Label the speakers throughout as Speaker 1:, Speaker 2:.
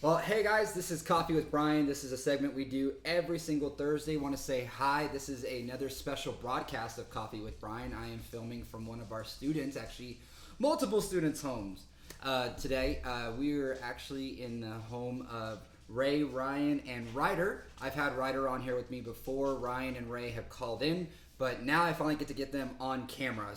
Speaker 1: Well, hey guys, this is Coffee with Bryan. This is a segment we do every single Thursday. Want to say hi. This is another special broadcast of Coffee with Bryan. I am filming from one of our students, actually multiple students' homes. Today, we're actually in the home of Ray, Ryan, and Ryder. I've had Ryder on here with me before. Ryan and Ray have called in, but now I finally get to get them on camera.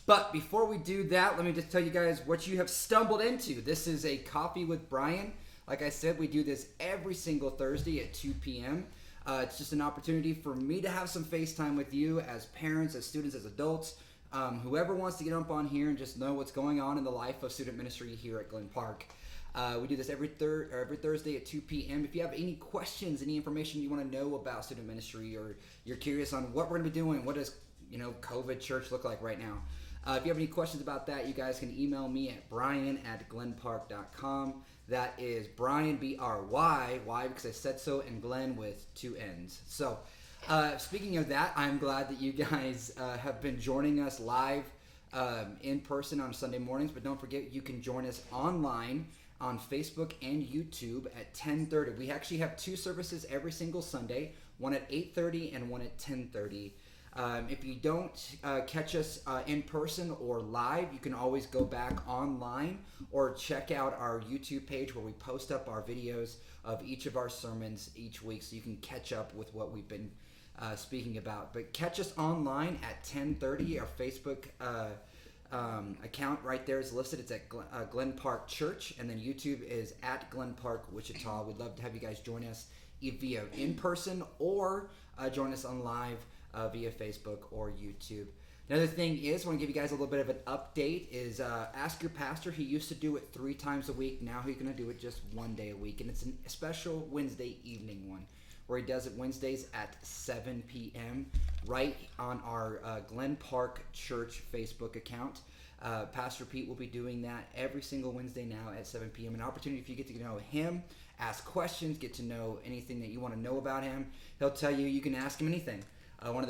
Speaker 1: But before we do that, let me just tell you guys what you have stumbled into. This is a Coffee with Bryan. Like I said, we do this every single Thursday at 2 p.m. It's just an opportunity for me to have some FaceTime with you as parents, as students, as adults, whoever wants to get up on here and just know what's going on in the life of student ministry here at Glen Park. We do this every Thursday at 2 p.m. If you have any questions, any information you want to know about student ministry, or you're curious on what we're going to be doing, what does COVID church look like right now? If you have any questions about that, you guys can email me at bryan@glenpark.com. That is Bryan, B-R-Y, why? Because I said so, and Glenn with two N's. So, speaking of that, I'm glad that you guys have been joining us live in person on Sunday mornings, but don't forget you can join us online on Facebook and YouTube at 10:30. We actually have two services every single Sunday, one at 8:30 and one at 10:30. If you don't catch us in person or live, you can always go back online or check out our YouTube page where we post up our videos of each of our sermons each week, so you can catch up with what we've been speaking about. But catch us online at 10:30. Our Facebook account right there is listed. It's at Glen Park Church, and then YouTube is at Glen Park Wichita. We'd love to have you guys join us via in person or join us on live via Facebook or YouTube. Another thing is, I want to give you guys a little bit of an update, is Ask Your Pastor. He used to do it 3 times a week. Now he's going to do it just one day a week. And it's a special Wednesday evening one where he does it Wednesdays at 7 p.m. right on our Glen Park Church Facebook account. Pastor Pete will be doing that every single Wednesday now at 7 p.m. An opportunity for you to get to know him, ask questions, get to know anything that you want to know about him. He'll tell you, you can ask him anything. One of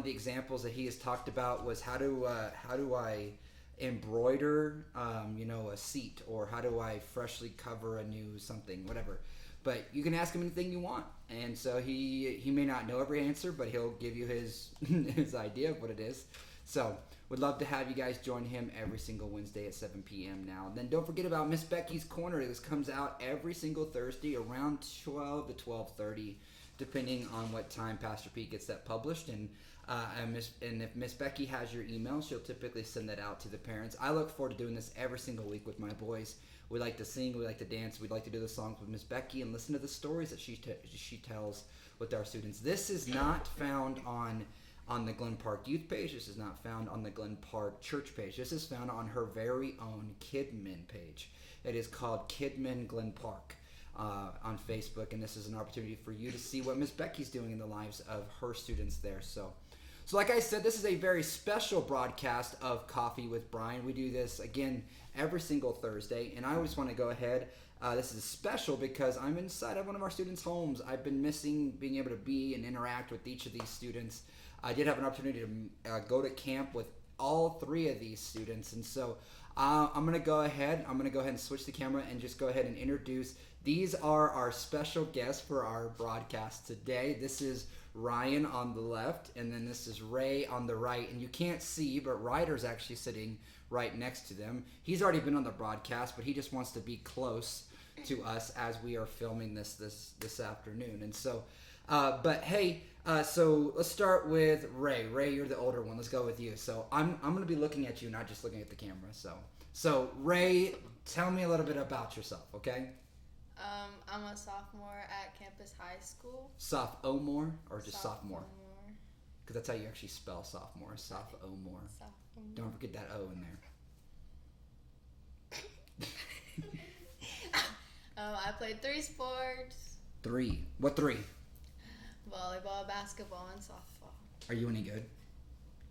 Speaker 1: the examples that he has talked about was how do I embroider a seat, or how do I freshly cover a new something, whatever. But you can ask him anything you want, and so he may not know every answer, but he'll give you his his idea of what it is. So would love to have you guys join him every single Wednesday at 7 p.m. now. And then don't forget about Miss Becky's Corner. This comes out every single Thursday around 12 to 12:30. Depending on what time Pastor Pete gets that published. And if Miss Becky has your email, she'll typically send that out to the parents. I look forward to doing this every single week with my boys. We like to sing, we like to dance, we'd like to do the songs with Miss Becky and listen to the stories that she tells with our students. This is not found on the Glen Park Youth page. This is not found on the Glen Park Church page. This is found on her very own Kidmin page. It is called Kidmin Glen Park. On Facebook, and this is an opportunity for you to see what Miss Becky's doing in the lives of her students there. So like I said, this is a very special broadcast of Coffee with Bryan. We do this again every single Thursday, and I always want to go ahead. This is special because I'm inside of one of our students' homes. I've been missing being able to be and interact with each of these students. I did have an opportunity to go to camp with all 3 of these students, and so I'm going to go ahead and switch the camera and just go ahead and introduce. These are our special guests for our broadcast today. This is Ryan on the left, and then this is Ray on the right. And you can't see, but Ryder's actually sitting right next to them. He's already been on the broadcast, but he just wants to be close to us as we are filming this afternoon. And so, so let's start with Ray. Ray, you're the older one. Let's go with you. So I'm going to be looking at you, not just looking at the camera. So Ray, tell me a little bit about yourself, okay?
Speaker 2: I'm a sophomore at Campus High School.
Speaker 1: Sophomore or just sophomore?
Speaker 2: Sophomore.
Speaker 1: Because that's how you actually spell sophomore. Sophomore. Don't forget that O in there.
Speaker 2: I played 3 sports.
Speaker 1: 3? What 3?
Speaker 2: Volleyball, basketball, and softball.
Speaker 1: Are you any good?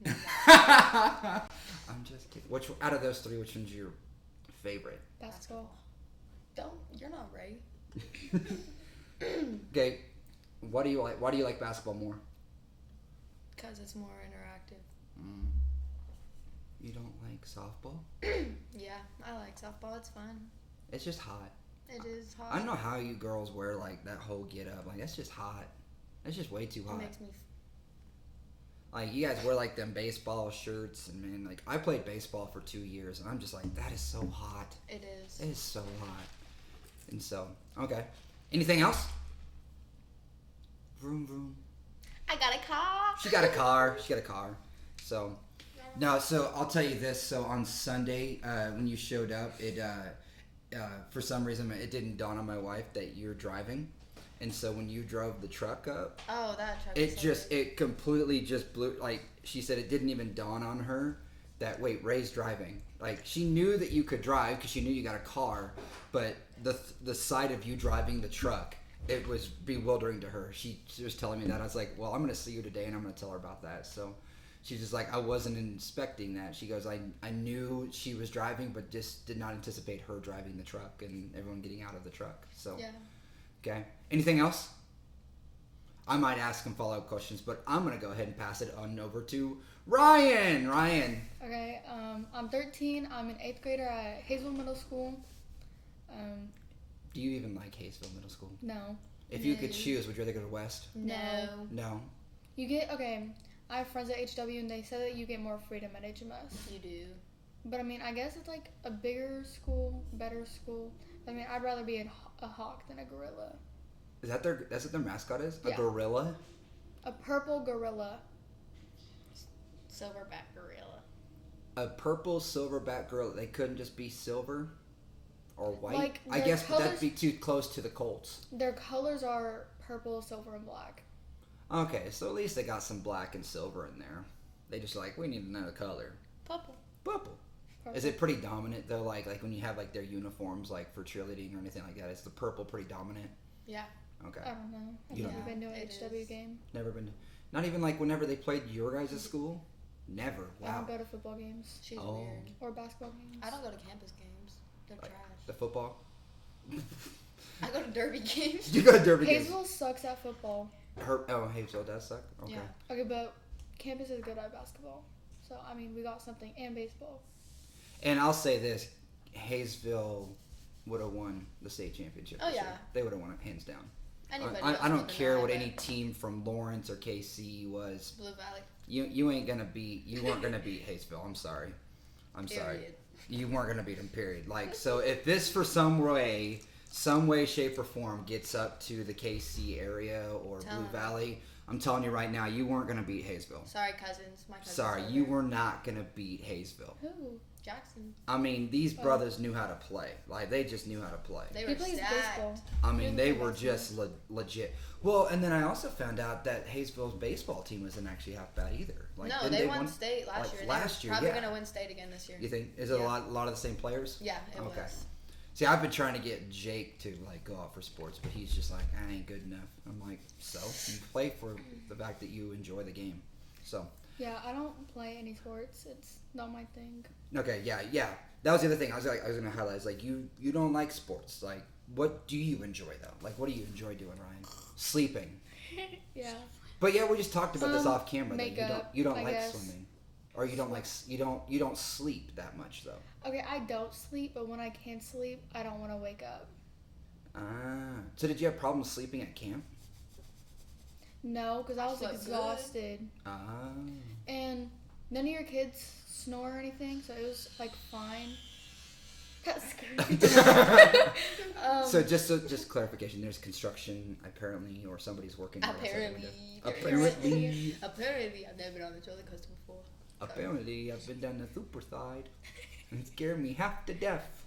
Speaker 2: No.
Speaker 1: I'm just kidding. Out of those 3, which one's your favorite?
Speaker 2: Basketball. You're not right.
Speaker 1: Okay, why do you like basketball more?
Speaker 2: Because it's more interactive.
Speaker 1: You don't like softball?
Speaker 2: Yeah, I like softball. It's fun.
Speaker 1: It's just hot.
Speaker 2: It is hot.
Speaker 1: I don't know how you girls wear like that whole get up. Like that's just hot. That's just way too hot.
Speaker 2: It makes me.
Speaker 1: Like you guys wear like them baseball shirts, and man, like I played baseball for 2 years, and I'm just like that is so hot.
Speaker 2: It is.
Speaker 1: It is so hot. And so, okay. Anything else? Vroom vroom.
Speaker 2: I got a car.
Speaker 1: She got a car. She got a car. So, no. So I'll tell you this. So on Sunday, when you showed up, it for some reason it didn't dawn on my wife that you're driving, and so when you drove the truck up,
Speaker 2: Oh, that truck. is
Speaker 1: it
Speaker 2: so
Speaker 1: just
Speaker 2: big.
Speaker 1: it completely just blew. Like she said, it didn't even dawn on her that wait, Ray's driving. Like she knew that you could drive because she knew you got a car, but the sight of you driving the truck, it was bewildering to her. She was telling me that. I was like, well, I'm going to see you today, and I'm going to tell her about that. So she's just like, I wasn't inspecting that. She goes, I knew she was driving, but just did not anticipate her driving the truck and everyone getting out of the truck. So,
Speaker 2: Yeah.
Speaker 1: okay. Anything else? I might ask some follow-up questions, but I'm going to go ahead and pass it on over to Ryan. Ryan.
Speaker 3: Okay, I'm 13. I'm an 8th grader at Hazel Middle School.
Speaker 1: Do you even like Hayesville Middle School?
Speaker 3: No.
Speaker 1: If you
Speaker 2: No.
Speaker 1: could choose, would you rather go to West?
Speaker 2: No.
Speaker 1: No.
Speaker 3: You get, okay, I have friends at HW and they said that you get more freedom at HMS.
Speaker 2: You do.
Speaker 3: But I mean, I guess it's like a bigger school, better school. I mean, I'd rather be a hawk than a gorilla.
Speaker 1: Is that that's what their mascot is? A
Speaker 3: Yeah.
Speaker 1: gorilla?
Speaker 3: A purple gorilla.
Speaker 2: Silverback gorilla.
Speaker 1: A purple silverback gorilla. They couldn't just be silver or white?
Speaker 3: Like,
Speaker 1: I
Speaker 3: their
Speaker 1: guess but that'd
Speaker 3: colors-
Speaker 1: be too close to the Colts.
Speaker 3: Their colors are purple, silver, and black.
Speaker 1: Okay, so at least they got some black and silver in there. They just like, we need another color.
Speaker 2: Purple.
Speaker 1: Purple.
Speaker 3: Purple.
Speaker 1: Is it pretty dominant though? Like when you have like their uniforms like for cheerleading or anything like that, is the purple pretty dominant?
Speaker 2: Yeah.
Speaker 1: Okay.
Speaker 3: I don't know. Have
Speaker 1: You
Speaker 3: you
Speaker 1: don't
Speaker 3: been to an
Speaker 2: It
Speaker 3: HW
Speaker 2: is.
Speaker 3: game?
Speaker 1: Never been. Not even like whenever they played your guys' school? Never.
Speaker 3: I
Speaker 1: Wow.
Speaker 3: don't go to football games
Speaker 2: She's
Speaker 1: Oh.
Speaker 2: weird.
Speaker 3: or basketball games.
Speaker 2: I don't go to campus games. They're
Speaker 1: Like,
Speaker 2: trash.
Speaker 1: the football?
Speaker 2: I go to derby games.
Speaker 1: You go to Derby games.
Speaker 3: Hazel sucks at football.
Speaker 1: Hazel does suck? Okay.
Speaker 2: Yeah.
Speaker 3: Okay, but campus is good at basketball. So, I mean, we got something. And baseball.
Speaker 1: And I'll say this, Hayesville would have won the state championship.
Speaker 2: Oh,
Speaker 1: this
Speaker 2: yeah.
Speaker 1: year. They would have won it hands down.
Speaker 2: Anybody
Speaker 1: I
Speaker 2: else
Speaker 1: don't
Speaker 2: would
Speaker 1: care
Speaker 2: deny,
Speaker 1: what
Speaker 2: but
Speaker 1: any team from Lawrence or KC was.
Speaker 2: Blue Valley.
Speaker 1: You weren't gonna beat Hayesville. I'm sorry. I'm sorry.
Speaker 2: Period.
Speaker 1: You weren't gonna beat them. Period. Like so, if this for some way, shape, or form gets up to the KC area or
Speaker 2: Tell
Speaker 1: Blue
Speaker 2: 'em.
Speaker 1: Valley, I'm telling you right now, you weren't gonna beat Hayesville.
Speaker 2: Sorry, cousins. My cousins.
Speaker 1: Sorry,
Speaker 2: over
Speaker 1: you
Speaker 2: there.
Speaker 1: were not gonna beat Hayesville.
Speaker 3: Who?
Speaker 2: Jackson.
Speaker 1: I mean, these brothers knew how to play. Like they just knew how to play.
Speaker 2: They
Speaker 3: He
Speaker 2: were
Speaker 3: plays
Speaker 2: stacked.
Speaker 3: baseball.
Speaker 1: I mean,
Speaker 3: He
Speaker 1: they
Speaker 3: plays
Speaker 1: were
Speaker 3: basketball.
Speaker 1: just legit. Well, and then I also found out that Hayesville's baseball team wasn't actually half bad either. Like,
Speaker 2: No,
Speaker 1: didn't
Speaker 2: they won state last
Speaker 1: like,
Speaker 2: year.
Speaker 1: last
Speaker 2: They're
Speaker 1: year,
Speaker 2: probably
Speaker 1: yeah.
Speaker 2: gonna win state again this year.
Speaker 1: You think is it
Speaker 2: Yeah.
Speaker 1: a lot of the same players?
Speaker 2: Yeah, it
Speaker 1: Okay.
Speaker 2: was.
Speaker 1: See, I've been trying to get Jake to like go out for sports, but he's just like, I ain't good enough. I'm like, so you play for the fact that you enjoy the game. So
Speaker 3: Yeah, I don't play any sports. It's not my thing.
Speaker 1: okay, yeah. That was the other thing I was gonna highlight. Is like you don't like sports. Like, what do you enjoy though? Like, what do you enjoy doing, Ryan? Sleeping.
Speaker 3: Yeah.
Speaker 1: But yeah, we just talked about this off camera. That
Speaker 3: Makeup,
Speaker 1: you don't
Speaker 3: I
Speaker 1: like
Speaker 3: guess.
Speaker 1: swimming, or you don't sleep that much though.
Speaker 3: Okay, I don't sleep, but when I can sleep, I don't want to wake up.
Speaker 1: Ah, so did you have problems sleeping at camp?
Speaker 3: No, because I was
Speaker 2: Slept good.
Speaker 3: exhausted.
Speaker 1: Ah,
Speaker 3: And none of your kids snore or anything, so it was like fine. That's good.
Speaker 1: so just clarification. There's construction apparently, or somebody's working. right outside the
Speaker 2: Apparently.
Speaker 1: window. Apparently.
Speaker 2: Apparently, I've never been on the roller coaster before.
Speaker 1: Apparently, I've been down the super side, and it scared me half to death.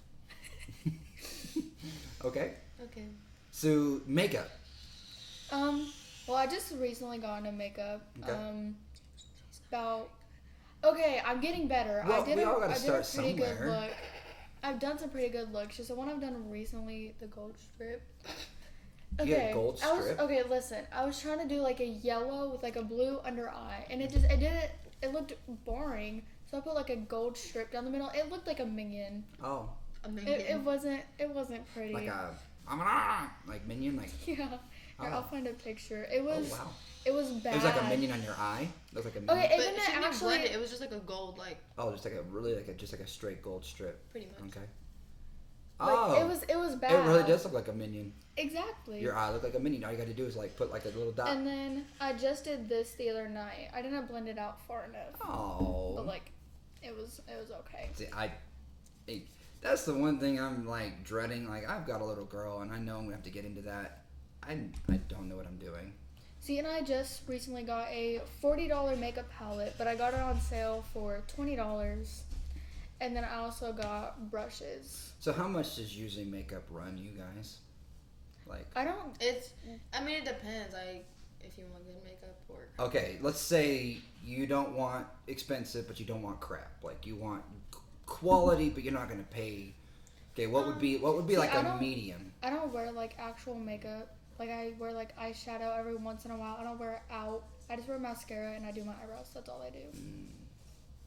Speaker 1: Okay.
Speaker 2: Okay.
Speaker 1: So makeup.
Speaker 3: Well, I just recently got into makeup.
Speaker 1: Okay.
Speaker 3: I'm getting better.
Speaker 1: Well,
Speaker 3: I did
Speaker 1: we all gotta
Speaker 3: I did
Speaker 1: start
Speaker 3: a pretty good
Speaker 1: somewhere.
Speaker 3: look. I've done some pretty good looks. Just the one I've done recently, the gold strip.
Speaker 1: You had gold strip?
Speaker 3: Okay, listen. I was trying to do like a yellow with like a blue under eye, and it looked boring. So I put like a gold strip down the middle. It looked like a minion.
Speaker 1: Oh,
Speaker 3: It wasn't pretty.
Speaker 1: like like minion, like
Speaker 3: Yeah. Here,
Speaker 1: Oh.
Speaker 3: I'll find a picture. It
Speaker 1: oh
Speaker 3: was
Speaker 1: wow.
Speaker 3: it was bad.
Speaker 1: It was like a minion on your eye. It was like a minion.
Speaker 3: Okay,
Speaker 2: But
Speaker 3: isn't
Speaker 2: she
Speaker 3: it
Speaker 2: didn't
Speaker 3: actually?
Speaker 2: blend it. It was just like a gold, like,
Speaker 1: Oh, just like a really just like a straight gold strip.
Speaker 2: pretty much.
Speaker 1: Okay.
Speaker 3: Like,
Speaker 1: Oh,
Speaker 3: it was bad.
Speaker 1: it really does look like a minion.
Speaker 3: Exactly.
Speaker 1: Your eye look like a minion. All you got to do is like put like a little dot.
Speaker 3: And then I just did this the other night. I didn't blend it out far enough.
Speaker 1: Oh.
Speaker 3: But like, it was okay.
Speaker 1: See, that's the one thing I'm like dreading. Like, I've got a little girl, and I know I'm gonna have to get into that. I don't know what I'm doing.
Speaker 3: See, and I just recently got a $40 makeup palette, but I got it on sale for $20. And then I also got brushes.
Speaker 1: So how much does usually makeup run you guys? Like,
Speaker 3: I don't.
Speaker 2: I mean, it depends. Like, if you want good makeup or.
Speaker 1: okay, let's say you don't want expensive, but you don't want crap. Like, you want quality, but you're not gonna pay. Okay, what would be like a medium?
Speaker 3: I don't wear like actual makeup. Like, I wear like eyeshadow every once in a while. I don't wear it out. I just wear mascara and I do my eyebrows. That's all I do.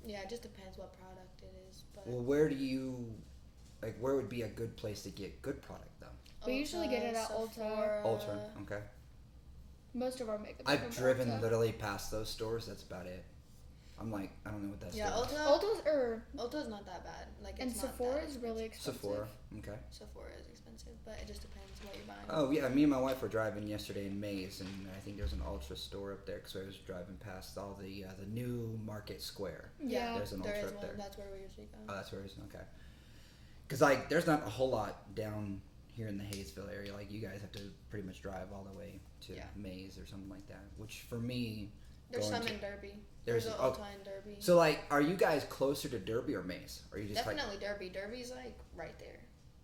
Speaker 2: Yeah, it just depends what product it is. But
Speaker 1: Well, where would be a good place to get good product though?
Speaker 3: We usually get it at Ulta.
Speaker 1: Ulta, okay.
Speaker 3: Most of our makeup.
Speaker 1: I've driven literally past those stores. That's about it. I'm like, I don't know what that
Speaker 2: Yeah,
Speaker 1: store is.
Speaker 2: Ulta's not that bad. Like, it's
Speaker 3: and
Speaker 2: not
Speaker 3: Sephora
Speaker 2: that
Speaker 3: is really expensive.
Speaker 1: Sephora, okay.
Speaker 2: Sephora is expensive, but it just depends what you're buying.
Speaker 1: Oh yeah, me and my wife were driving yesterday in Mays, and I think there's an Ultra store up there because I was driving past all the new Market Square.
Speaker 3: Yeah,
Speaker 1: there's an
Speaker 2: there
Speaker 1: Ultra
Speaker 2: is
Speaker 1: up
Speaker 2: one.
Speaker 1: there.
Speaker 2: That's where we usually go.
Speaker 1: Oh, that's where it is. Okay. Because like, there's not a whole lot down here in the Hayesville area. Like, you guys have to pretty much drive all the way to Mays or something like that. Which for me,
Speaker 2: there's some in Derby.
Speaker 1: There's
Speaker 2: an Ulta in Derby.
Speaker 1: So like, are you guys closer to Derby or Mays? Or are you just
Speaker 2: definitely Derby? Derby's like right there.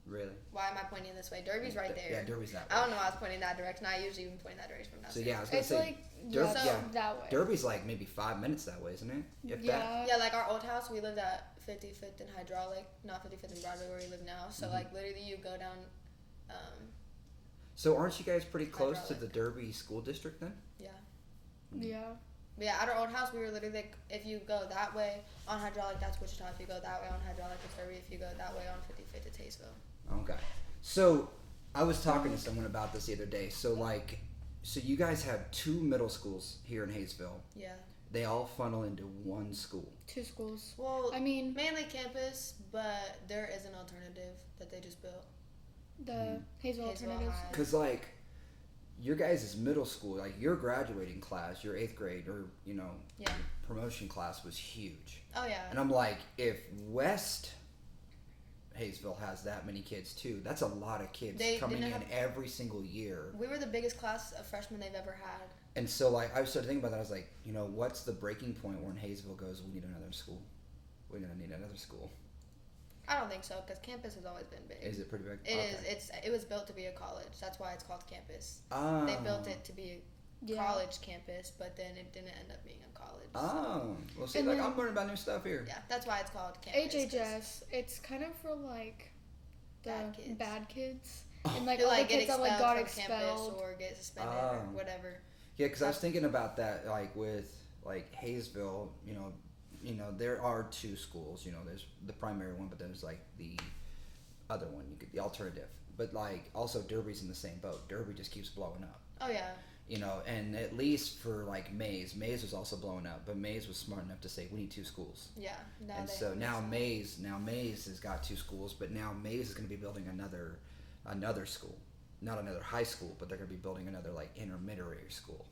Speaker 1: Really?
Speaker 2: Why am I pointing this way? Derby's right there.
Speaker 1: Yeah, Derby's that way.
Speaker 2: I don't know why I was pointing that direction. I usually even point that direction from downstairs.
Speaker 1: So yeah, I was gonna
Speaker 3: It's
Speaker 1: say,
Speaker 3: like that way.
Speaker 1: Derby's like maybe 5 minutes that way, isn't it? If
Speaker 3: Yeah.
Speaker 1: that.
Speaker 2: Yeah, like our old house, we lived at 55th and Hydraulic, not 55th and Broadway where we live now. So like literally, you go down.
Speaker 1: So aren't you guys pretty close to
Speaker 2: Hydraulic.
Speaker 1: the Derby school district then?
Speaker 2: Yeah.
Speaker 3: Yeah.
Speaker 2: But yeah, at our old house, we were literally like, if you go that way on Hydraulic, that's Wichita. If you go that way on Hydraulic, it's Derby. If you go that way on 55th, it's Hayesville.
Speaker 1: Okay. So I was talking to someone about this the other day. So like, so you guys have 2 middle schools here in Hayesville.
Speaker 2: Yeah.
Speaker 1: They all funnel into one school.
Speaker 3: 2 schools.
Speaker 2: Well,
Speaker 3: I mean,
Speaker 2: mainly campus, but there is an alternative that they just built.
Speaker 3: the Hazel alternatives.
Speaker 2: High.
Speaker 1: Cause like, your guys' middle school, like your graduating class, your 8th grade or
Speaker 2: Yeah.
Speaker 1: your promotion class was huge.
Speaker 2: Oh yeah.
Speaker 1: And I'm like, if West Hayesville has that many kids too, that's a lot of kids coming in every single year.
Speaker 2: We were the biggest class of freshmen they've ever had.
Speaker 1: And so like, I started thinking about that. I was like, what's the breaking point where in Hayesville goes, we need another school. We're gonna need another school.
Speaker 2: I don't think so, because campus has always been big.
Speaker 1: Is it pretty big?
Speaker 2: It is. It was built to be a college. That's why it's called campus.
Speaker 1: Oh.
Speaker 2: They built it to be a college campus, but then it didn't end up being a college.
Speaker 1: Oh. Well, see,
Speaker 3: And
Speaker 1: like,
Speaker 3: then-
Speaker 1: I'm learning about new stuff here.
Speaker 2: Yeah, that's why it's called campus.
Speaker 3: HHS. It's kind of for like the
Speaker 2: Bad kids.
Speaker 3: and like
Speaker 2: They,
Speaker 3: all the
Speaker 2: like, get
Speaker 3: kids that
Speaker 2: expelled
Speaker 3: like got
Speaker 2: from
Speaker 3: expelled.
Speaker 2: campus or get suspended or whatever.
Speaker 1: Yeah, because I was thinking about that, like with like Hayesville, there are 2 schools. There's the primary one, but there's like the other one, the alternative. But like also Derby's in the same boat. Derby just keeps blowing up.
Speaker 2: Oh yeah.
Speaker 1: And at least for like Mays was also blowing up, but Mays was smart enough to say we need 2 schools.
Speaker 2: Yeah.
Speaker 1: And so now Mays has got 2 schools, but now Mays is going to be building another school, not another high school, but they're going to be building another like intermediate school.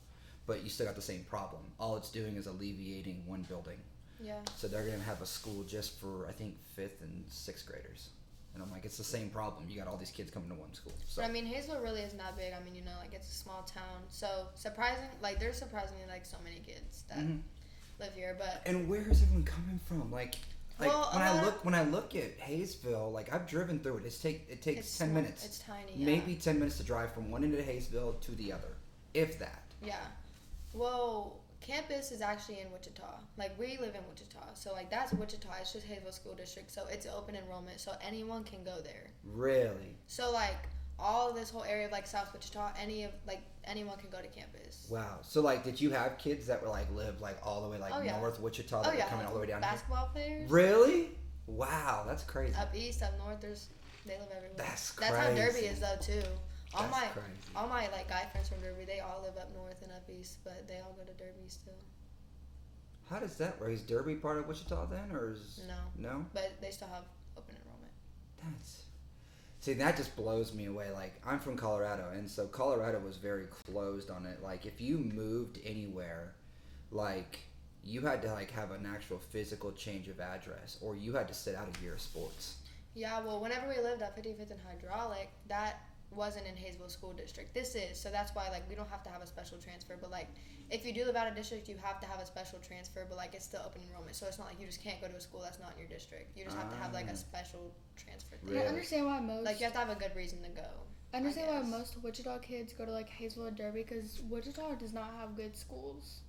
Speaker 1: But you still got the same problem. All it's doing is alleviating one building.
Speaker 2: Yeah.
Speaker 1: So they're going to have a school just for I think 5th and 6th graders. And I'm like, it's the same problem. You got all these kids coming to one school. So.
Speaker 2: But I mean, Hayesville really isn't that big. I mean, like it's a small town. So there's surprisingly like so many kids that live here. But
Speaker 1: and where is everyone coming from? Like
Speaker 2: well,
Speaker 1: when I look at Hayesville, like I've driven through it. It takes 10 minutes.
Speaker 2: It's tiny. Yeah.
Speaker 1: Maybe 10 minutes to drive from one end of Hayesville to the other, if that.
Speaker 2: Yeah. Well, campus is actually in Wichita. Like, we live in Wichita. So, like, that's Wichita. It's just Hayesville School District. So, it's open enrollment. So, anyone can go there.
Speaker 1: Really?
Speaker 2: So, like, all of this whole area of, like, South Wichita, anyone can go to campus.
Speaker 1: Wow. So, like, did you have kids that were, like, lived, like, all the way, like, North Wichita that were coming all the way down
Speaker 2: basketball players.
Speaker 1: Really? Wow, that's crazy.
Speaker 2: Up east, up north, they live everywhere.
Speaker 1: That's crazy.
Speaker 2: That's how Derby is, though, too. All
Speaker 1: Crazy.
Speaker 2: my like guy friends from Derby, they all live up north and up east, but they all go to Derby still.
Speaker 1: How does that work? Is Derby part of Wichita then, or is
Speaker 2: No?
Speaker 1: No.
Speaker 2: But they still have open enrollment.
Speaker 1: See, that just blows me away. Like, I'm from Colorado, and so Colorado was very closed on it. Like, if you moved anywhere, like, you had to, like, have an actual physical change of address, or you had to sit out a year of sports.
Speaker 2: Yeah, well, whenever we lived at 55th and Hydraulic, that wasn't in Hayesville School District. This is, so that's why, like, we don't have to have a special transfer. But, like, if you do live out of district, you have to have a special transfer, but, like, it's still open enrollment. So it's not like you just can't go to a school that's not in your district. You just have to have, like, a special transfer thing.
Speaker 1: Really?
Speaker 3: I understand why most.
Speaker 2: Like, you have to have a good reason to go.
Speaker 3: I understand why most Wichita kids go to like Hayesville or Derby because Wichita does not have good schools,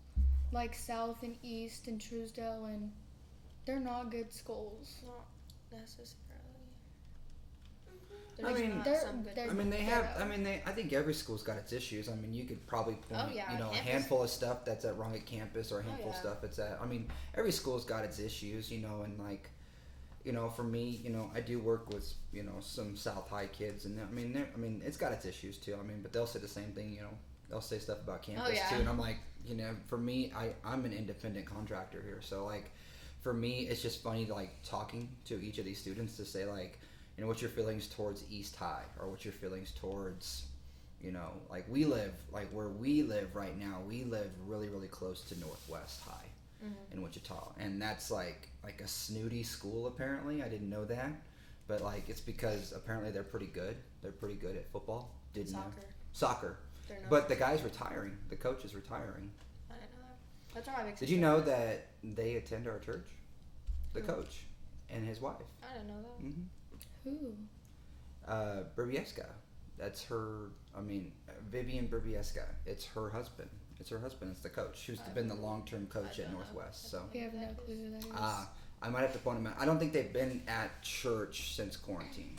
Speaker 3: like South and East and Truesdale, and they're not good schools.
Speaker 2: Not necessarily.
Speaker 1: I mean,
Speaker 3: they're
Speaker 1: I think every school's got its issues. I mean, you could probably point, a
Speaker 2: campus.
Speaker 1: handful of stuff that's at wrong at campus, or a handful of
Speaker 2: yeah.
Speaker 1: stuff that's at. I mean, every school's got its issues, and like, for me, I do work with, some South High kids, and I mean, it's got its issues too. I mean, but they'll say the same thing, they'll say stuff about campus too, and I'm like, for me, I'm an independent contractor here, so like, for me, it's just funny like talking to each of these students to say like, what's your feelings towards East High, or what's your feelings towards, like where we live right now, we live really, really close to Northwest High in Wichita. And that's like a snooty school apparently. I didn't know that. But like, it's because apparently they're pretty good. They're pretty good at football. Didn't know. Soccer. But the guy's retiring. The coach is retiring.
Speaker 2: I didn't know that. That's why I make.
Speaker 1: Did you know that they attend our church? The coach and his wife.
Speaker 2: I didn't know that.
Speaker 1: Mm-hmm.
Speaker 3: Who?
Speaker 1: Burbieska. That's her. I mean, Vivian Burbieska. It's her husband. It's the coach. She's been the long-term coach at Northwest. So.
Speaker 3: We have no clue who that is.
Speaker 1: I might have to point them out. I don't think they've been at church since quarantine.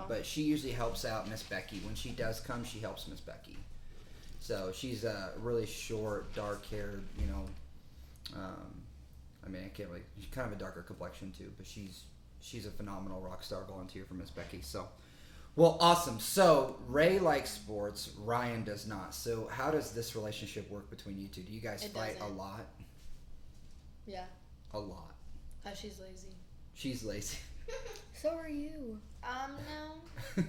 Speaker 1: But she usually helps out Miss Becky. When she does come, she helps Miss Becky. So she's really short, dark-haired, I mean, I can't really. She's kind of a darker complexion too, but she's a phenomenal rock star volunteer for Miss Becky. So, well, awesome. So Ray likes sports, Ryan does not. So how does this relationship work between you two? Do you guys fight a lot?
Speaker 2: Yeah.
Speaker 1: A lot.
Speaker 2: She's lazy.
Speaker 1: She's lazy.
Speaker 3: So are you.
Speaker 2: No.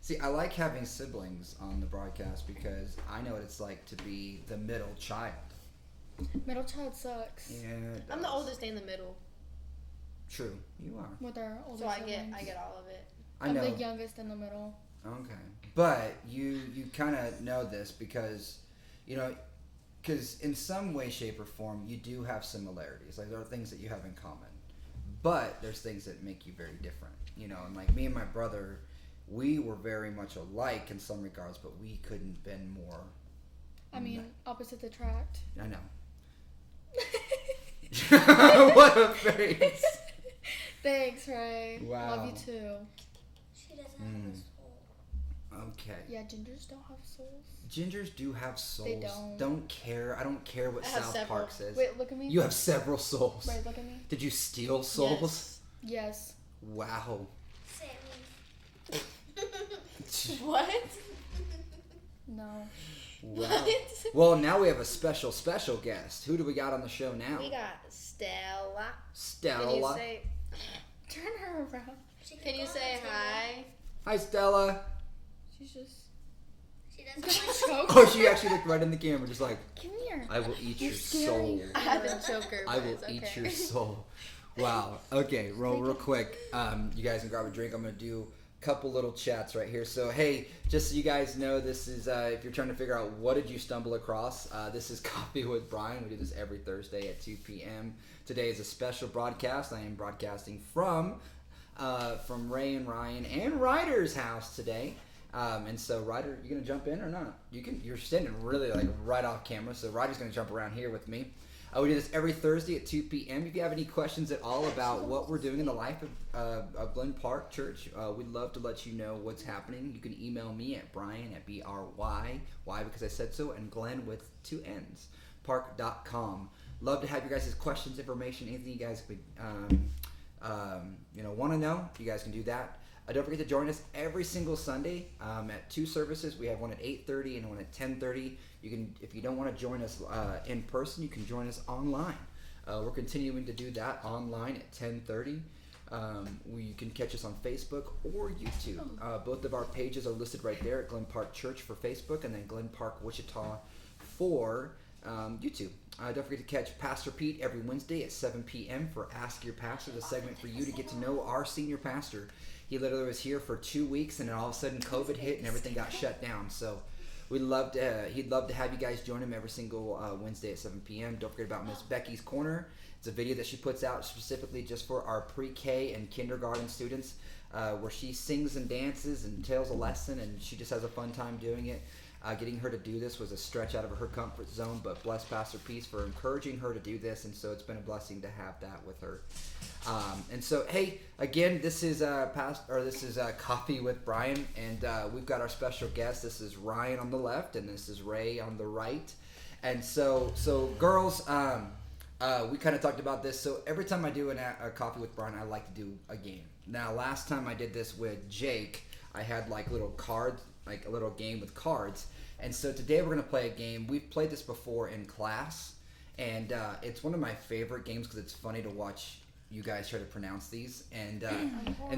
Speaker 1: See, I like having siblings on the broadcast because I know what it's like to be the middle child.
Speaker 3: Middle child sucks.
Speaker 1: Yeah,
Speaker 2: I'm the oldest in the middle.
Speaker 1: True, you are.
Speaker 3: With our older
Speaker 2: So I
Speaker 3: siblings.
Speaker 2: get all of it.
Speaker 1: I know.
Speaker 3: I'm the youngest in the middle.
Speaker 1: Okay, but you kind of know this because, because in some way, shape, or form, you do have similarities. Like, there are things that you have in common, but there's things that make you very different. And like me and my brother, we were very much alike in some regards, but we couldn't been more.
Speaker 3: I mean, opposites attract.
Speaker 1: I know. What a face!
Speaker 3: Thanks, Ray.
Speaker 1: Wow.
Speaker 3: Love you too.
Speaker 4: She doesn't have a soul.
Speaker 1: Okay.
Speaker 3: Yeah, gingers don't have souls.
Speaker 1: Gingers do have souls.
Speaker 3: They don't.
Speaker 1: Don't care. I don't care what
Speaker 2: I have
Speaker 1: South
Speaker 2: several.
Speaker 1: Park says.
Speaker 3: Wait, look at me.
Speaker 1: You have several souls.
Speaker 3: Ray, look at me.
Speaker 1: Did you steal souls?
Speaker 3: Yes.
Speaker 1: Wow.
Speaker 4: Sammy.
Speaker 2: What?
Speaker 3: No.
Speaker 1: Wow. Well, now we have a special guest. Who do we got on the show now?
Speaker 2: We got Stella.
Speaker 1: Stella.
Speaker 2: Can you say?
Speaker 3: Turn her around.
Speaker 2: Can you say hi?
Speaker 1: Hi, Stella.
Speaker 3: She's just.
Speaker 4: She doesn't like
Speaker 3: choke.
Speaker 1: Oh, she actually looked right in the camera, just like,
Speaker 3: Come here.
Speaker 1: I will eat
Speaker 3: You're
Speaker 1: your
Speaker 3: scary.
Speaker 1: soul.
Speaker 2: I haven't choked her.
Speaker 1: I will eat your soul. Wow. Okay, real quick. You guys can grab a drink. I'm going to do a couple little chats right here. So, hey, just so you guys know, this is, if you're trying to figure out what did you stumble across, this is Coffee with Bryan. We do this every Thursday at 2 p.m. Today is a special broadcast. I am broadcasting from Ray and Ryan and Ryder's house today. And so, Ryder, you going to jump in or not? You're standing really like right off camera, so Ryder's going to jump around here with me. We do this every Thursday at 2 p.m. If you have any questions at all about what we're doing in the life of Glen Park Church, we'd love to let you know what's happening. You can email me at Bryan at BRY, why? Because I said so, and Glen with 2 N's, park.com. Love to have you guys' questions, information, anything you guys would want to know. You guys can do that. Don't forget to join us every single Sunday at 2 services. We have one at 8:30 and one at 10:30. You can, if you don't want to join us in person, you can join us online. We're continuing to do that online at 10:30. You can catch us on Facebook or YouTube. Both of our pages are listed right there at Glen Park Church for Facebook and then Glen Park Wichita for YouTube. Don't forget to catch Pastor Pete every Wednesday at 7 p.m. for Ask Your Pastor, the segment for you to get to know our senior pastor. He literally was here for 2 weeks, and then all of a sudden COVID hit and everything got shut down. So he'd love to have you guys join him every single Wednesday at 7 p.m. Don't forget about Miss Becky's Corner. It's a video that she puts out specifically just for our pre-K and kindergarten students, where she sings and dances and tells a lesson, and she just has a fun time doing it. Getting her to do this was a stretch out of her comfort zone, but bless Pastor Peace for encouraging her to do this, and so it's been a blessing to have that with her. And so, hey, again, this is Coffee with Bryan, and we've got our special guest. This is Ryan on the left, and this is Ray on the right. And so girls, we kind of talked about this. So every time I do a Coffee with Bryan, I like to do a game. Now, last time I did this with Jake, I had like little cards, like a little game with cards. And so today we're going to play a game. We've played this before in class, and it's one of my favorite games because it's funny to watch you guys try to pronounce these. And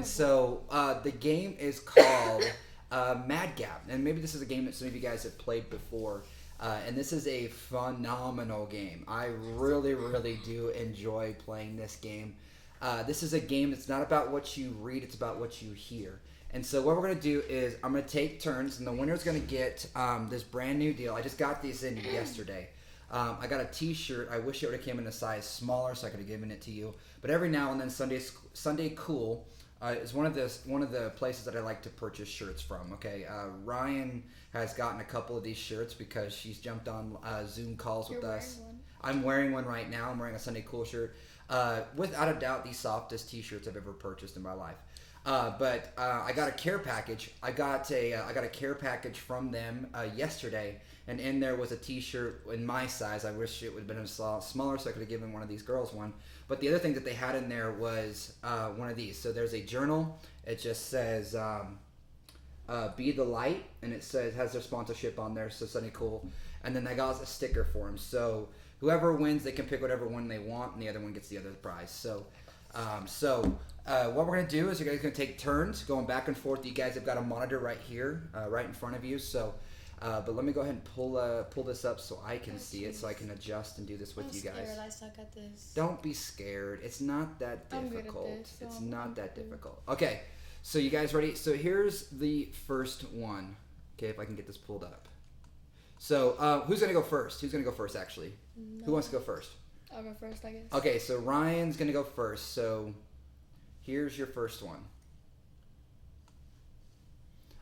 Speaker 1: so the game is called Mad Gap. And maybe this is a game that some of you guys have played before. And this is a phenomenal game. I really, really do enjoy playing this game. This is a game that's not about what you read, it's about what you hear. And so what we're going to do is I'm going to take turns, and the winner's going to get this brand new deal. I just got these in yesterday. I got a t-shirt. I wish it would have came in a size smaller so I could have given it to you. But every now and then Sunday Cool is one of the places that I like to purchase shirts from. Okay, Ryan has gotten a couple of these shirts because she's jumped on Zoom calls with us.
Speaker 3: One.
Speaker 1: I'm wearing one right now. I'm wearing a Sunday Cool shirt. Without a doubt, the softest t-shirts I've ever purchased in my life. But I got a care package. I got a care package from them yesterday, and in there was a t-shirt in my size. I wish it would have been a smaller so I could have given one of these girls one. But the other thing that they had in there was one of these. So there's a journal. It just says Be the Light, and it has their sponsorship on there, so Sunday Cool. And then they got a sticker for them. So whoever wins, they can pick whatever one they want, and the other one gets the other prize. So what we're going to do is you guys are going to take turns going back and forth. You guys have got a monitor right here, right in front of you. So, but let me go ahead and pull this up so I can see it, so I can adjust and do this with you guys.
Speaker 2: I suck at this.
Speaker 1: Don't be scared. It's not that difficult.
Speaker 3: I'm good at this, so
Speaker 1: It's
Speaker 3: I'm
Speaker 1: not that
Speaker 3: good.
Speaker 1: difficult. Okay, so you guys ready? So here's the first one. Okay, if I can get this pulled up. So who's going to go first? Who's going to go first, actually?
Speaker 3: No.
Speaker 1: Who wants to go first?
Speaker 3: I'll go first, I guess.
Speaker 1: Okay, so Ryan's going to go first. So here's your first one.